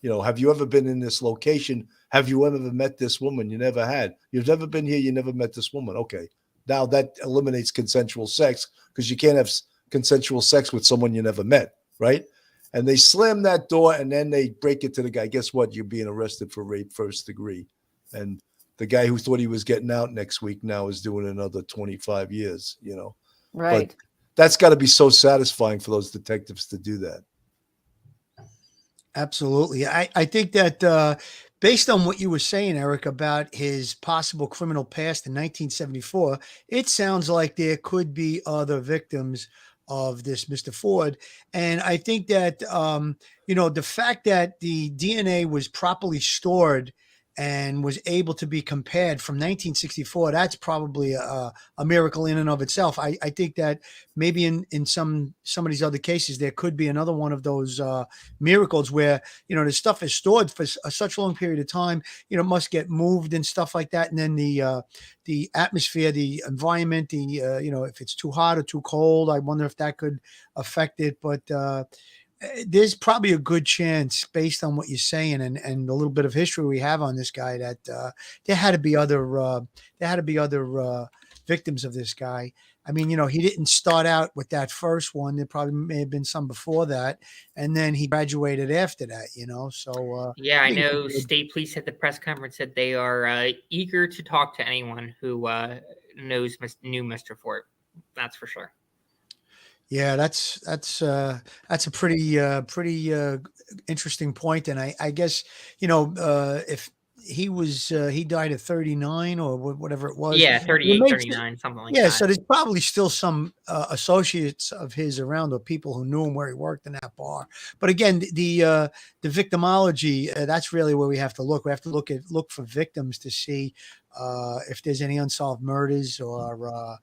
Have you ever been in this location? Have you ever met this woman? You never had. You've never been here. You never met this woman. Okay. Now that eliminates consensual sex because you can't have consensual sex with someone you never met, right? And they slam that door and then they break it to the guy. Guess what? You're being arrested for rape first degree. And the guy who thought he was getting out next week now is doing another 25 years, Right. But that's got to be so satisfying for those detectives to do that. Absolutely. I think that based on what you were saying, Eric, about his possible criminal past in 1974, it sounds like there could be other victims of this Mr. Ford. And I think that, the fact that the DNA was properly stored and was able to be compared from 1964, that's probably a miracle in and of itself. I think that maybe in some of these other cases, there could be another one of those miracles where, the stuff is stored for such a long period of time, must get moved and stuff like that. And then the atmosphere, the environment, if it's too hot or too cold, I wonder if that could affect it. But there's probably a good chance, based on what you're saying and the little bit of history we have on this guy, that there had to be other victims of this guy. I mean, he didn't start out with that first one. There probably may have been some before that, and then he graduated after that. So yeah, I think it's know good. state police at the press conference said they are eager to talk to anyone who knew Mr. Ford. That's for sure. Yeah, that's a pretty interesting point. And I guess, if he died at 39 or whatever it was. Yeah, It 38, makes it- 39, something like yeah, that. so there's probably still some associates of his around, or people who knew him where he worked in that bar. But again, the victimology, that's really where we have to look. We have to look for victims to see if there's any unsolved murders or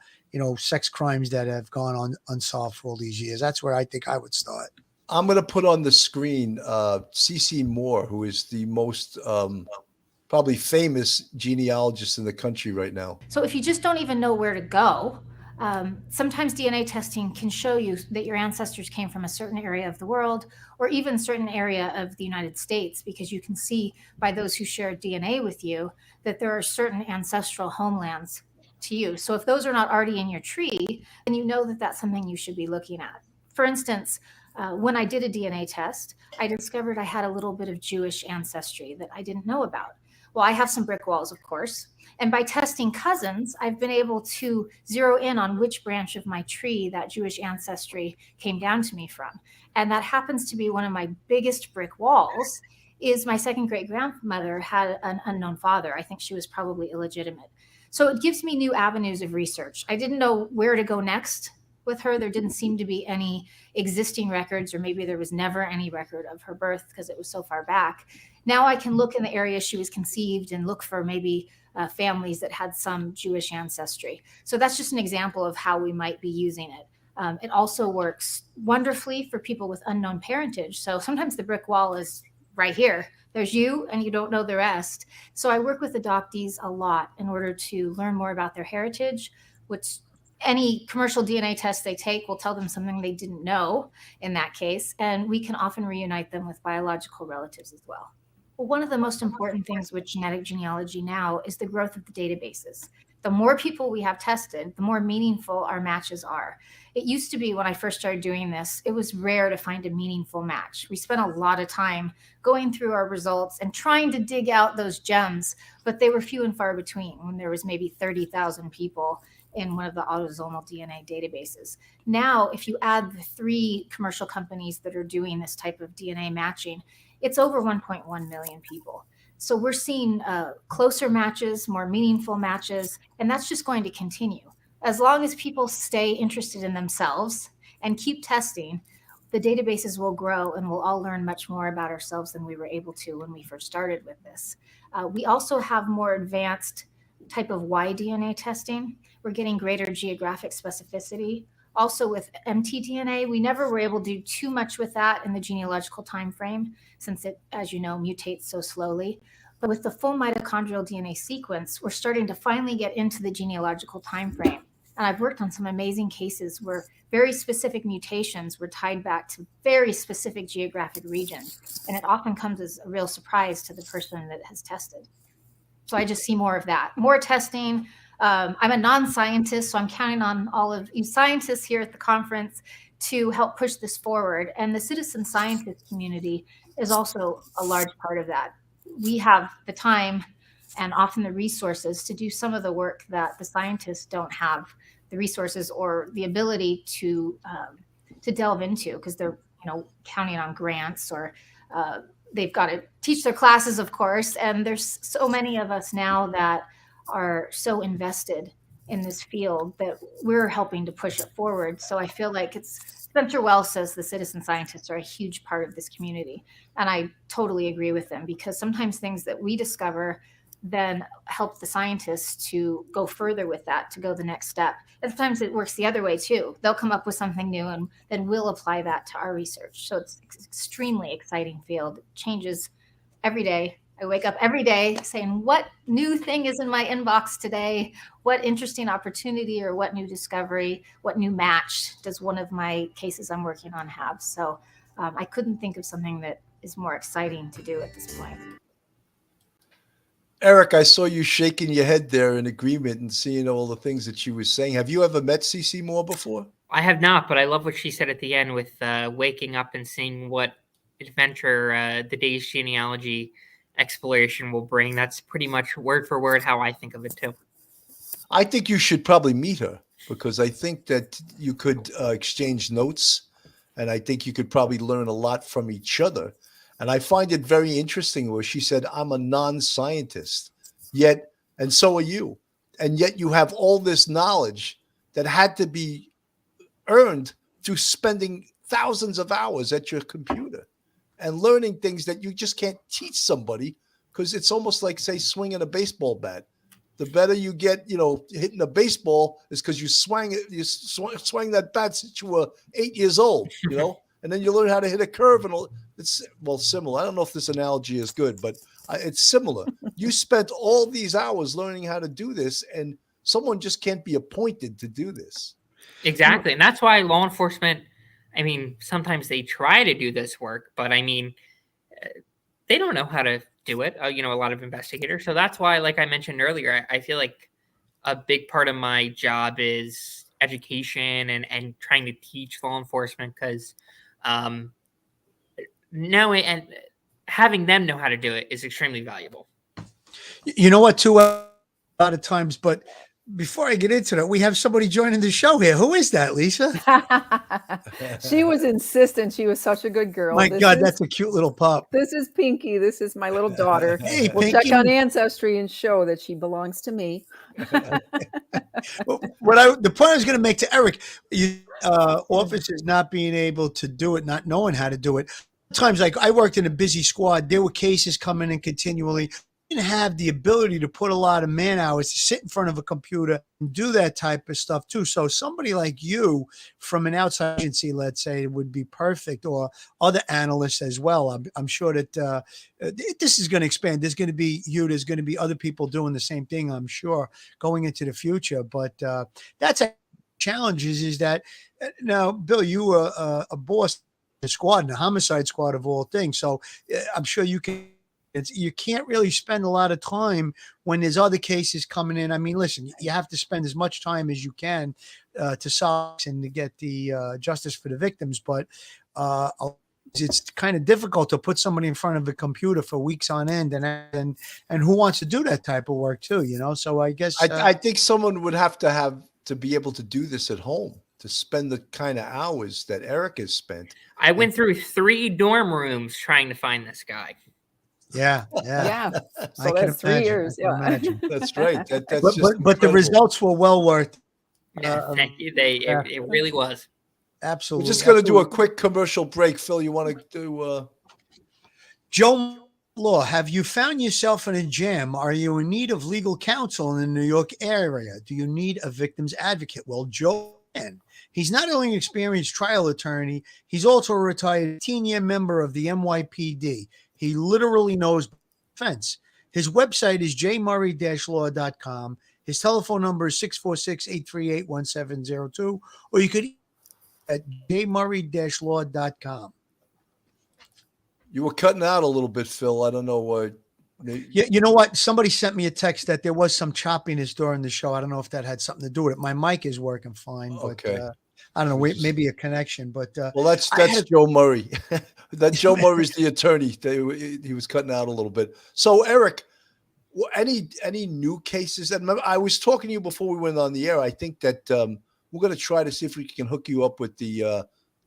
sex crimes that have gone on unsolved for all these years. That's where I think I would start. I'm going to put on the screen C.C. Moore, who is the most probably famous genealogist in the country right now. So if you just don't even know where to go, sometimes DNA testing can show you that your ancestors came from a certain area of the world or even certain area of the United States, because you can see by those who share DNA with you that there are certain ancestral homelands to you. So if those are not already in your tree, then you know that that's something you should be looking at. For instance, when I did a DNA test, I discovered I had a little bit of Jewish ancestry that I didn't know about. Well, I have some brick walls, of course. And by testing cousins, I've been able to zero in on which branch of my tree that Jewish ancestry came down to me from. And that happens to be one of my biggest brick walls. Is my second great grandmother had an unknown father. I think she was probably illegitimate. So it gives me new avenues of research. I didn't know where to go next with her. There didn't seem to be any existing records, or maybe there was never any record of her birth because it was so far back. Now I can look in the area she was conceived and look for maybe families that had some Jewish ancestry. So that's just an example of how we might be using it. It also works wonderfully for people with unknown parentage. So sometimes the brick wall is right here. There's you and you don't know the rest. So I work with adoptees a lot in order to learn more about their heritage, which any commercial DNA test they take will tell them something they didn't know in that case. And we can often reunite them with biological relatives as well. Well, one of the most important things with genetic genealogy now is the growth of the databases. The more people we have tested, the more meaningful our matches are. It used to be, when I first started doing this, it was rare to find a meaningful match. We spent a lot of time going through our results and trying to dig out those gems, but they were few and far between when there was maybe 30,000 people in one of the autosomal DNA databases. Now, if you add the 3 commercial companies that are doing this type of DNA matching, it's over 1.1 million people. So we're seeing closer matches, more meaningful matches, and that's just going to continue. as long as people stay interested in themselves and keep testing, the databases will grow and we'll all learn much more about ourselves than we were able to when we first started with this. We also have more advanced type of Y-DNA testing. We're getting greater geographic specificity. Also with mtDNA, we never were able to do too much with that in the genealogical time frame, since it, as you know, mutates so slowly. But with the full mitochondrial DNA sequence, we're starting to finally get into the genealogical time frame. And I've worked on some amazing cases where very specific mutations were tied back to very specific geographic regions. And it often comes as a real surprise to the person that has tested. So I just see more of that, more testing. I'm a non-scientist, so I'm counting on all of you scientists here at the conference to help push this forward. And the citizen scientist community is also a large part of that. We have the time and often the resources to do some of the work that the scientists don't have the resources or the ability to delve into, because they're counting on grants, or they've got to teach their classes, of course. And there's so many of us now that are so invested in this field that we're helping to push it forward. So I feel like Spencer Wells says the citizen scientists are a huge part of this community. And I totally agree with them, because sometimes things that we discover then help the scientists to go further with that, to go the next step. And sometimes it works the other way too. They'll come up with something new and then we'll apply that to our research. So it's an extremely exciting field. It changes every day. I wake up every day saying, what new thing is in my inbox today? What interesting opportunity or what new discovery, what new match does one of my cases I'm working on have? So I couldn't think of something that is more exciting to do at this point. Eric, I saw you shaking your head there in agreement and seeing all the things that she was saying. Have you ever met CC Moore before? I have not, but I love what she said at the end with waking up and seeing what adventure the day's genealogy exploration will bring. That's pretty much word for word how I think of it too. I think you should probably meet her, because I think that you could exchange notes, and I think you could probably learn a lot from each other. And I find it very interesting where she said, I'm a non-scientist, yet, and so are you. And yet you have all this knowledge that had to be earned through spending thousands of hours at your computer and learning things that you just can't teach somebody, because it's almost like, say, swinging a baseball bat. The better you get, hitting a baseball is because you swang that bat since you were 8 years old, and then you learn how to hit a curve and all. It's similar. I don't know if this analogy is good, but it's similar. You spent all these hours learning how to do this, and someone just can't be appointed to do this. Exactly. And that's why law enforcement, sometimes they try to do this work, but they don't know how to do it. A lot of investigators. So that's why, like I mentioned earlier, I feel like a big part of my job is education and trying to teach law enforcement, because knowing and having them know how to do it is extremely valuable. You know what, too, a lot of times, but before I get into that, we have somebody joining the show here. Who is that, Lisa? She was insistent. She was such a good girl. My God, that's a cute little pup. This is Pinky. This is my little daughter. Hey, we'll Pinky. check on Ancestry and show that she belongs to me. The point I was going to make to Eric, officers not being able to do it, not knowing how to do it. Sometimes, like I worked in a busy squad, there were cases coming in continually. Didn't have the ability to put a lot of man hours to sit in front of a computer and do that type of stuff too. So somebody like you from an outside agency, let's say, would be perfect, or other analysts as well. I'm sure that this is going to expand. There's going to be there's going to be other people doing the same thing, I'm sure, going into the future. But that's a challenge is that now, Bill, you were a boss in a squad, in a homicide squad of all things. So I'm sure you can't really spend a lot of time when there's other cases coming in. Listen, you have to spend as much time as you can to solve and to get the justice for the victims. But it's kind of difficult to put somebody in front of a computer for weeks on end, and who wants to do that type of work too, So I guess I think someone would have to be able to do this at home, to spend the kind of hours that Eric has spent. I went through 3 dorm rooms trying to find this guy. Yeah. So that's 3 years. Yeah, that's right. But the results were well worth. Thank you. It really was. Absolutely. We're just going to do a quick commercial break. Phil, you want to do? Joe Law, have you found yourself in a jam? Are you in need of legal counsel in the New York area? Do you need a victim's advocate? Well, Joe, he's not only an experienced trial attorney, he's also a retired 18-year member of the NYPD. He literally knows defense. His website is jmurray-law.com. His telephone number is 646-838-1702, or you could at jmurray-law.com. You were cutting out a little bit, Phil. I don't know what. You know what? Somebody sent me a text that there was some choppiness during the show. I don't know if that had something to do with it. My mic is working fine, but Okay. I don't know. Maybe a connection. But well, that's Joe Murray. That Joe Murray's the attorney. He was cutting out a little bit. So, Eric, any new cases? And I was talking to you before we went on the air. I think that we're going to try to see if we can hook you up with the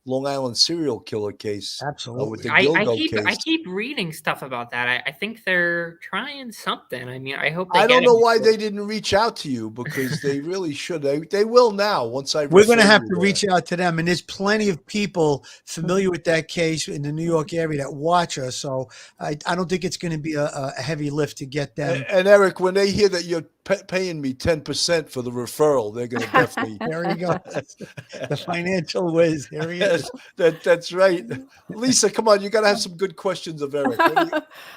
Long Island serial killer case. Absolutely. With the Gilgo case. I keep reading stuff about that. I think they're trying something. I mean, I hope I don't know why they didn't reach out to you, because they really should. They will now. Once we're going to have to reach out to them, and there's plenty of people familiar with that case in the New York area that watch us. So I don't think it's going to be a heavy lift to get them. And Eric, when they hear that you're paying me 10% for the referral, they're going to definitely. There he goes. The financial whiz. Here he is. That's right. Lisa, come on. You got to have some good questions of Eric.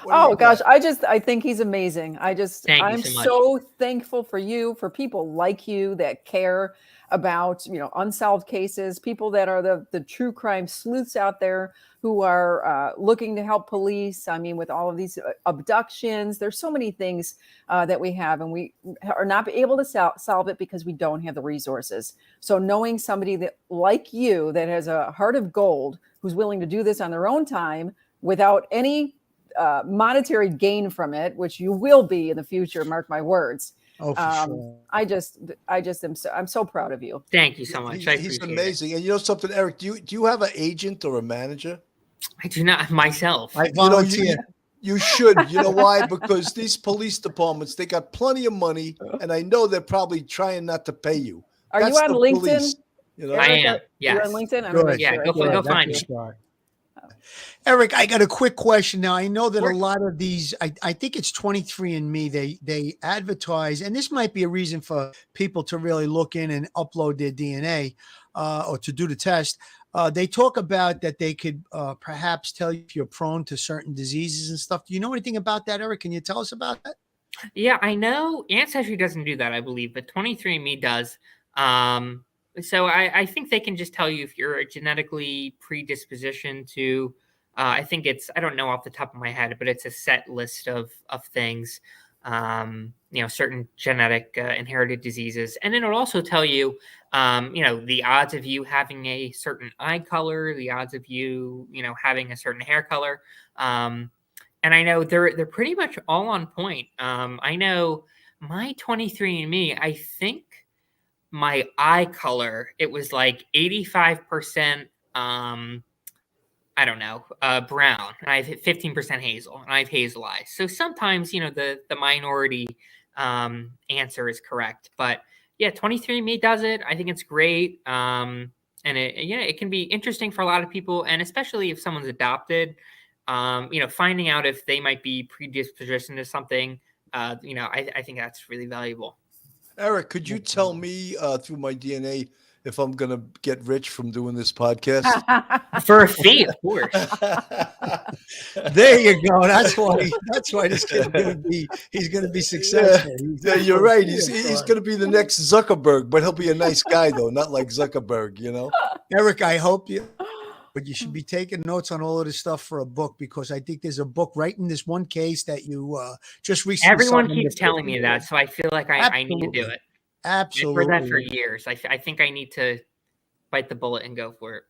Oh gosh. I think he's amazing. I'm so so thankful for you, for people like you that care about, unsolved cases, people that are the true crime sleuths out there who are looking to help police. I mean, with all of these abductions, there's so many things that we have, and we are not able to solve it because we don't have the resources. So knowing somebody that like you, that has a heart of gold, who's willing to do this on their own time without any monetary gain from it, which you will be in the future, mark my words. Oh, for sure. I'm so proud of you. Thank you so much. He's amazing. And you know something, Eric? Do you have an agent or a manager? I do not myself. I volunteer. You should. You know why? Because these police departments, they got plenty of money, and I know they're probably trying not to pay you. Are you on LinkedIn? Police, I am. Yes. You're on LinkedIn? Go find me. Eric, I got a quick question. Now, I know that a lot of these, I think it's 23andMe, they advertise, and this might be a reason for people to really look in and upload their DNA or to do the test. They talk about that they could perhaps tell you if you're prone to certain diseases and stuff. Do you know anything about that, Eric? Can you tell us about that? Yeah, I know Ancestry doesn't do that, I believe, but 23andMe does. So I think they can just tell you if you're a genetically predisposition to, I think it's, I don't know off the top of my head, but it's a set list of things, certain genetic inherited diseases. And then it'll also tell you, the odds of you having a certain eye color, the odds of you, having a certain hair color. And I know they're pretty much all on point. I know my 23andMe, I think my eye color, it was like 85%, brown, and I have 15% hazel, and I have hazel eyes. So sometimes, the minority answer is correct. But yeah, 23andMe does it. I think it's great. And it can be interesting for a lot of people, and especially if someone's adopted, finding out if they might be predispositioned to something, I think that's really valuable. Eric, could you tell me through my DNA if I'm going to get rich from doing this podcast? For a fee, of course. There you go. That's why this kid's he's going to be successful. Yeah, you're right. He's going to be the next Zuckerberg, but he'll be a nice guy though, not like Zuckerberg, Eric, I hope but you should be taking notes on all of this stuff for a book, because I think there's a book right in this one case that you just recently. Everyone keeps telling me that, so I feel like I need to do it. Absolutely. I've heard that for years. I think I need to bite the bullet and go for it.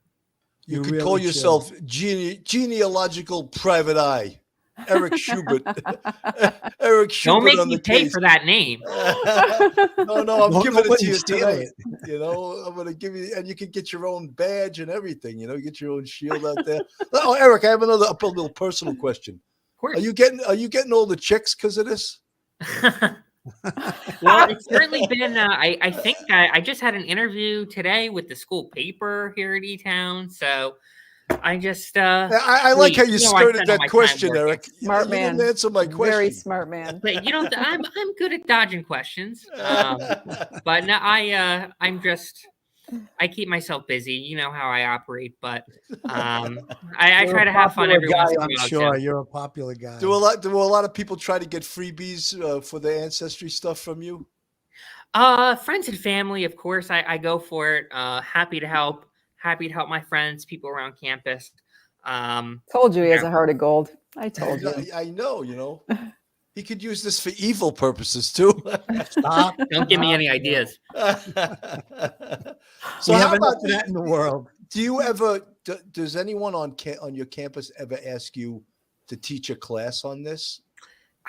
You could really call yourself Genealogical Private Eye. Eric Schubert. Eric Schubert. Don't make me pay for that name. No, I'm giving it to you tonight. I'm going to give you, and you can get your own badge and everything. You get your own shield out there. Oh, Eric, I have a little personal question. Of course. Are you getting all the chicks because of this? Well, it's certainly been. I think I just had an interview today with the school paper here at E-Town, so I just. I like how you I skirted spend all that my time question, working. Eric. Smart You man. didn't answer my question. Very smart man. But I'm good at dodging questions. But no, I keep myself busy. You know how I operate, but I You're try a to have fun popular every once guy, in a I'm while. sure. Too. You're a popular guy. Do a lot of people try to get freebies for the ancestry stuff from you? Friends and family, of course, I go for it. Happy to help. Happy to help my friends, people around campus. Told you he has a heart of gold. I told you. I know, you know. He could use this for evil purposes too. Stop. Don't give me any ideas. So we how have enough about of that in the world. Do you ever? Does anyone on your campus ever ask you to teach a class on this?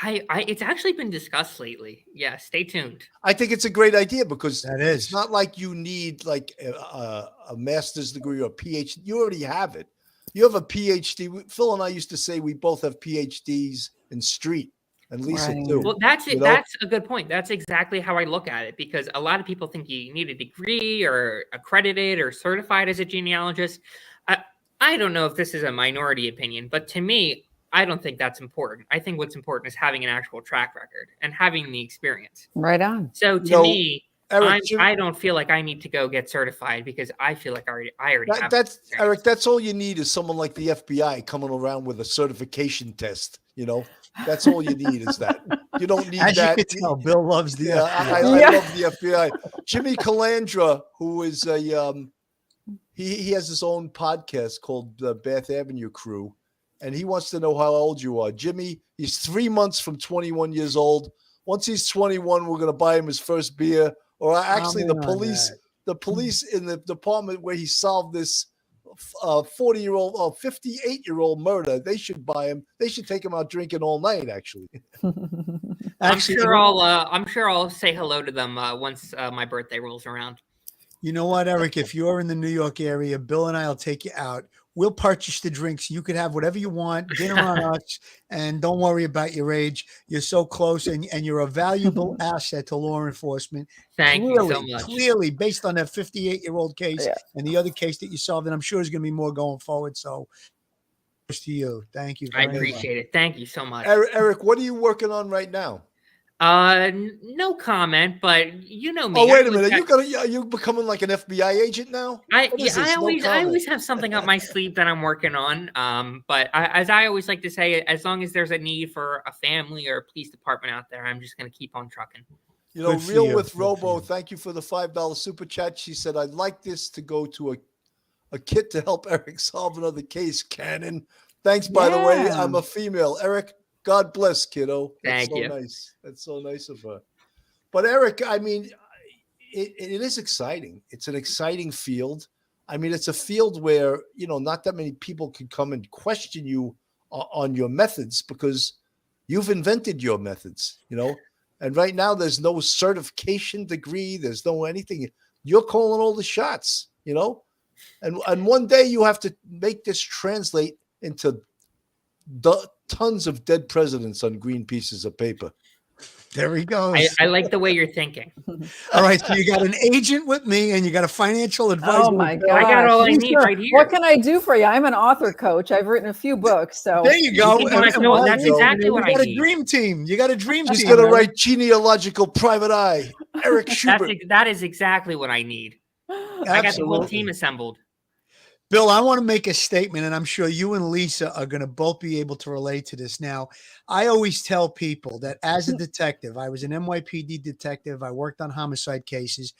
It's actually been discussed lately. Yeah, stay tuned. I think it's a great idea because it's not like you need like a master's degree or a PhD. You already have it. You have a PhD. Phil and I used to say we both have PhDs in street, and Lisa too. Well, that's it. You know? That's a good point. That's exactly how I look at it, because a lot of people think you need a degree or accredited or certified as a genealogist. I don't know if this is a minority opinion, but to me, I don't think that's important. I think what's important is having an actual track record and having the experience. Right on. So to me, Eric, I don't feel like I need to go get certified because I feel like I already have. That's Eric. That's all you need is someone like the FBI coming around with a certification test. You know, that's all you need is that. You don't need As that. you can tell, Bill loves the FBI. I love the FBI. Jimmy Calandra, who is a he has his own podcast called the Bath Avenue Crew, and he wants to know how old you are. Jimmy, he's 3 months from 21 years old. Once he's 21, we're going to buy him his first beer. Or actually, the police in the department where he solved this 40-year-old or 58-year-old murder, they should buy him. They should take him out drinking all night. Actually, I'm sure I'll say hello to them once my birthday rolls around. You know what, Eric? If you're in the New York area, Bill and I will take you out. We'll purchase the drinks. You could have whatever you want, dinner on us, and don't worry about your age. You're so close, and you're a valuable asset to law enforcement. Thank you so much. Clearly, based on that 58-year-old case and the other case that you solved, and I'm sure there's going to be more going forward. So, to you. Thank you. I appreciate it. Thank you so much. Eric, what are you working on right now? No comment, but you know me. Oh, wait a minute. Are you becoming like an FBI agent now? I always have something up my sleeve that I'm working on. But as I always like to say, as long as there's a need for a family or a police department out there, I'm just going to keep on trucking. You know, Real with Robo, thank you for the $5 super chat. She said, I'd like this to go to a kit to help Eric solve another case, Cannon. Thanks, by the way. I'm a female. Eric, God bless, kiddo. Thank you. Nice. That's so nice of her. But Eric, I mean, it is exciting. It's an exciting field. I mean, it's a field where, you know, not that many people can come and question you on your methods because you've invented your methods, you know. And right now there's no certification degree. There's no anything. You're calling all the shots, you know. And one day you have to make this translate into tons of dead presidents on green pieces of paper. There he goes. I like the way you're thinking. All right, so you got an agent with me, and you got a financial advisor. Oh my God! I got all I need right here. What can I do for you? I'm an author coach. I've written a few books. So there you go. That's exactly what I need. You got a dream team. You got a dream team. He's going to write Genealogical Private Eye. Eric Schubert. That is exactly what I need. I got the whole team assembled. Bill, I want to make a statement, and I'm sure you and Lisa are going to both be able to relate to this. Now, I always tell people that as a detective, I was an NYPD detective. I worked on homicide cases.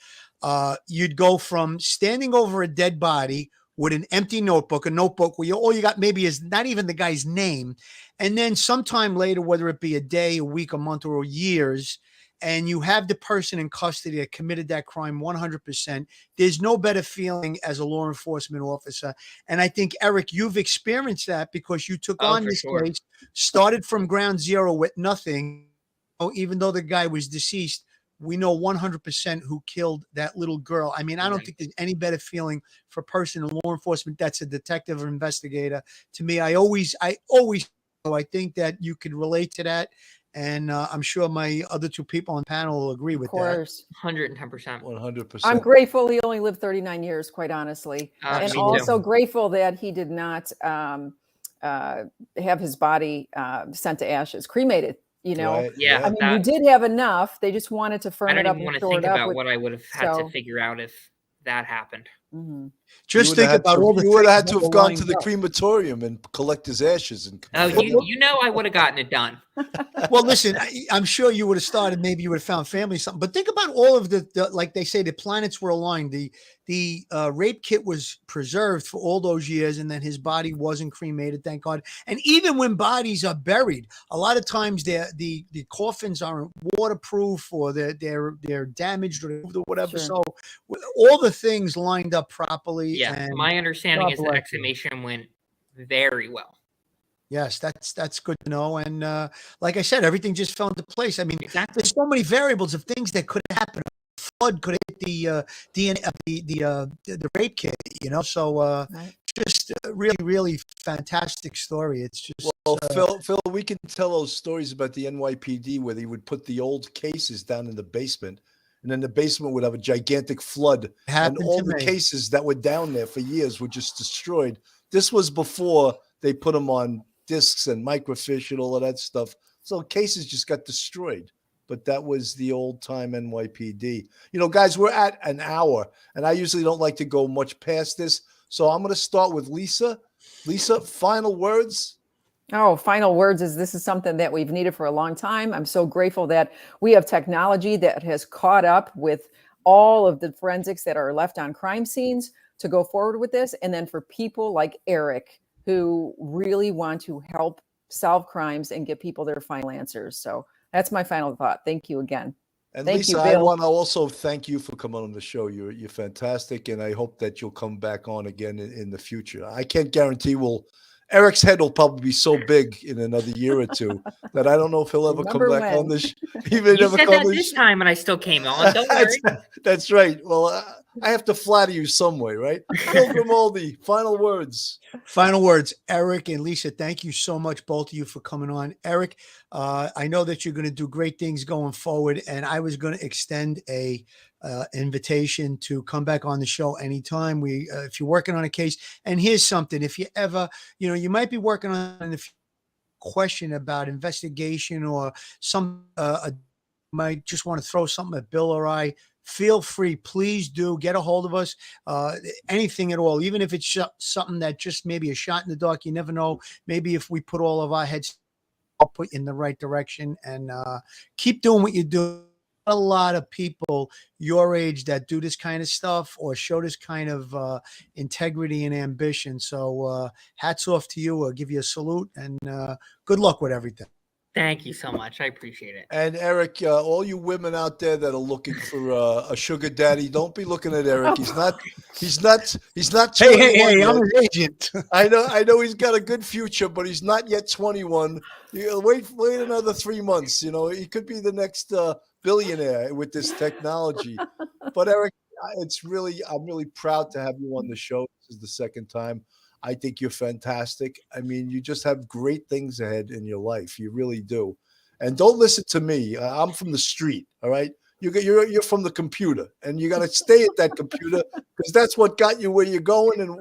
You'd go from standing over a dead body with an empty notebook, a notebook where all you got maybe is not even the guy's name. And then sometime later, whether it be a day, a week, a month, or years, and you have the person in custody that committed that crime 100%, there's no better feeling as a law enforcement officer. And I think, Eric, you've experienced that because you took on this case, started from ground zero with nothing. Even though the guy was deceased, we know 100% who killed that little girl. I mean, I don't think there's any better feeling for a person in law enforcement that's a detective or investigator. To me, I think that you could relate to that. And I'm sure my other two people on the panel will agree with Of course. 110%. 100%. I'm grateful he only lived 39 years, quite honestly. And Me too. also grateful that he did not have his body sent to ashes, cremated. You know, Right, Yeah, I mean, that- you did have enough. They just wanted to I firm don't it up even and want to shore think it up. about with- what I would have had so- to figure out if that happened. Mhm. Just think about all the you would have had things to that have were gone to lined the up. crematorium and collect his ashes. And Oh, you know I would have gotten it done. Well, listen, I'm sure you would have started. Maybe you would have found family something. But think about all of the like they say, the planets were aligned. The rape kit was preserved for all those years, and then his body wasn't cremated. Thank God. And even when bodies are buried, a lot of times the coffins aren't waterproof, or they're damaged or whatever. Sure. So all the things lined up properly. Yeah, and my understanding God is the bless you. exhumation went very well. Yes, that's good to know. And like I said, everything just fell into place. I mean, Exactly. there's so many variables of things that could happen. A flood could hit the DNA, the rape kit. You know, so just a really, really fantastic story. It's just Well, Phil, we can tell those stories about the NYPD where they would put the old cases down in the basement, and then the basement would have a gigantic flood, and happened all to the me. cases that were down there for years were just destroyed. This was before they put them on discs and microfiche and all of that stuff. So cases just got destroyed. But that was the old time NYPD. You know, guys, we're at an hour, and I usually don't like to go much past this. So I'm going to start with Lisa. Lisa, final words. Oh, final words is this is something that we've needed for a long time. I'm so grateful that we have technology that has caught up with all of the forensics that are left on crime scenes to go forward with this. And then for people like Eric, who really want to help solve crimes and get people their final answers. So that's my final thought. Thank you again. And Thank Lisa, you, I Bill. want to also thank you for coming on the show. You're fantastic, and I hope that you'll come back on again in the future. I can't guarantee Eric's head will probably be so big in another year or two that I don't know if he'll ever come Remember back on when. this. You said that this time, and I still came on. Don't worry. That's right. Well, I have to flatter you some way, right? Phil Grimaldi, final words. Final words, Eric and Lisa, thank you so much, both of you, for coming on. Eric, I know that you're going to do great things going forward, and I was going to extend a invitation to come back on the show anytime. If you're working on a case, and here's something, if you ever, you might be working on a question about investigation or some, might just want to throw something at Bill or I, feel free. Please do get a hold of us. Anything at all, even if it's something that just maybe a shot in the dark. You never know. Maybe if we put all of our heads, I'll put you in the right direction, and keep doing what you do. A lot of people your age that do this kind of stuff or show this kind of integrity and ambition. So hats off to you. I'll give you a salute, and good luck with everything. Thank you so much. I appreciate it. And Eric, all you women out there that are looking for a sugar daddy, don't be looking at Eric. He's not. Hey, I'm 21 his agent. I know he's got a good future, but he's not yet 21. Wait another 3 months. He could be the next billionaire with this technology. But Eric, I'm really proud to have you on the show. This is the second time. I think you're fantastic. I mean, you just have great things ahead in your life. You really do. And don't listen to me. I'm from the street. All right. You're from the computer, and you got to stay at that computer because that's what got you where you're going. And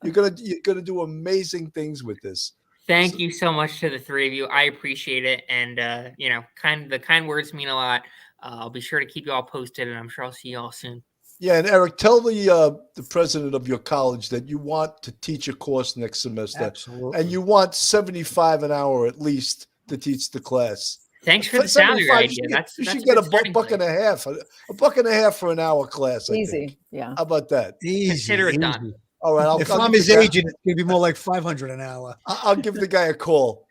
you're gonna do amazing things with this. Thank you so much to the three of you. I appreciate it, and the kind words mean a lot. I'll be sure to keep you all posted, and I'm sure I'll see you all soon. Yeah, and Eric, tell the president of your college that you want to teach a course next semester. Absolutely. And you want $75 an hour at least to teach the class. Thanks for the salary idea. You should get a buck and a half. A buck and a half for an hour class. I Easy. think. Yeah. How about that? Easy. Consider it done. All right. If I'm his agent, it's going to be more like $500 an hour. I'll give the guy a call.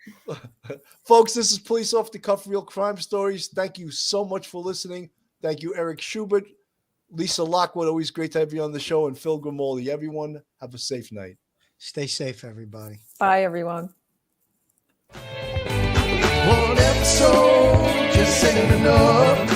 Folks, this is Police Off the Cuff Real Crime Stories. Thank you so much for listening. Thank you, Eric Schubert. Lisa Lockwood, always great to have you on the show, and Phil Grimaldi. Everyone, have a safe night. Stay safe, everybody. Bye, everyone. One episode just ain't enough.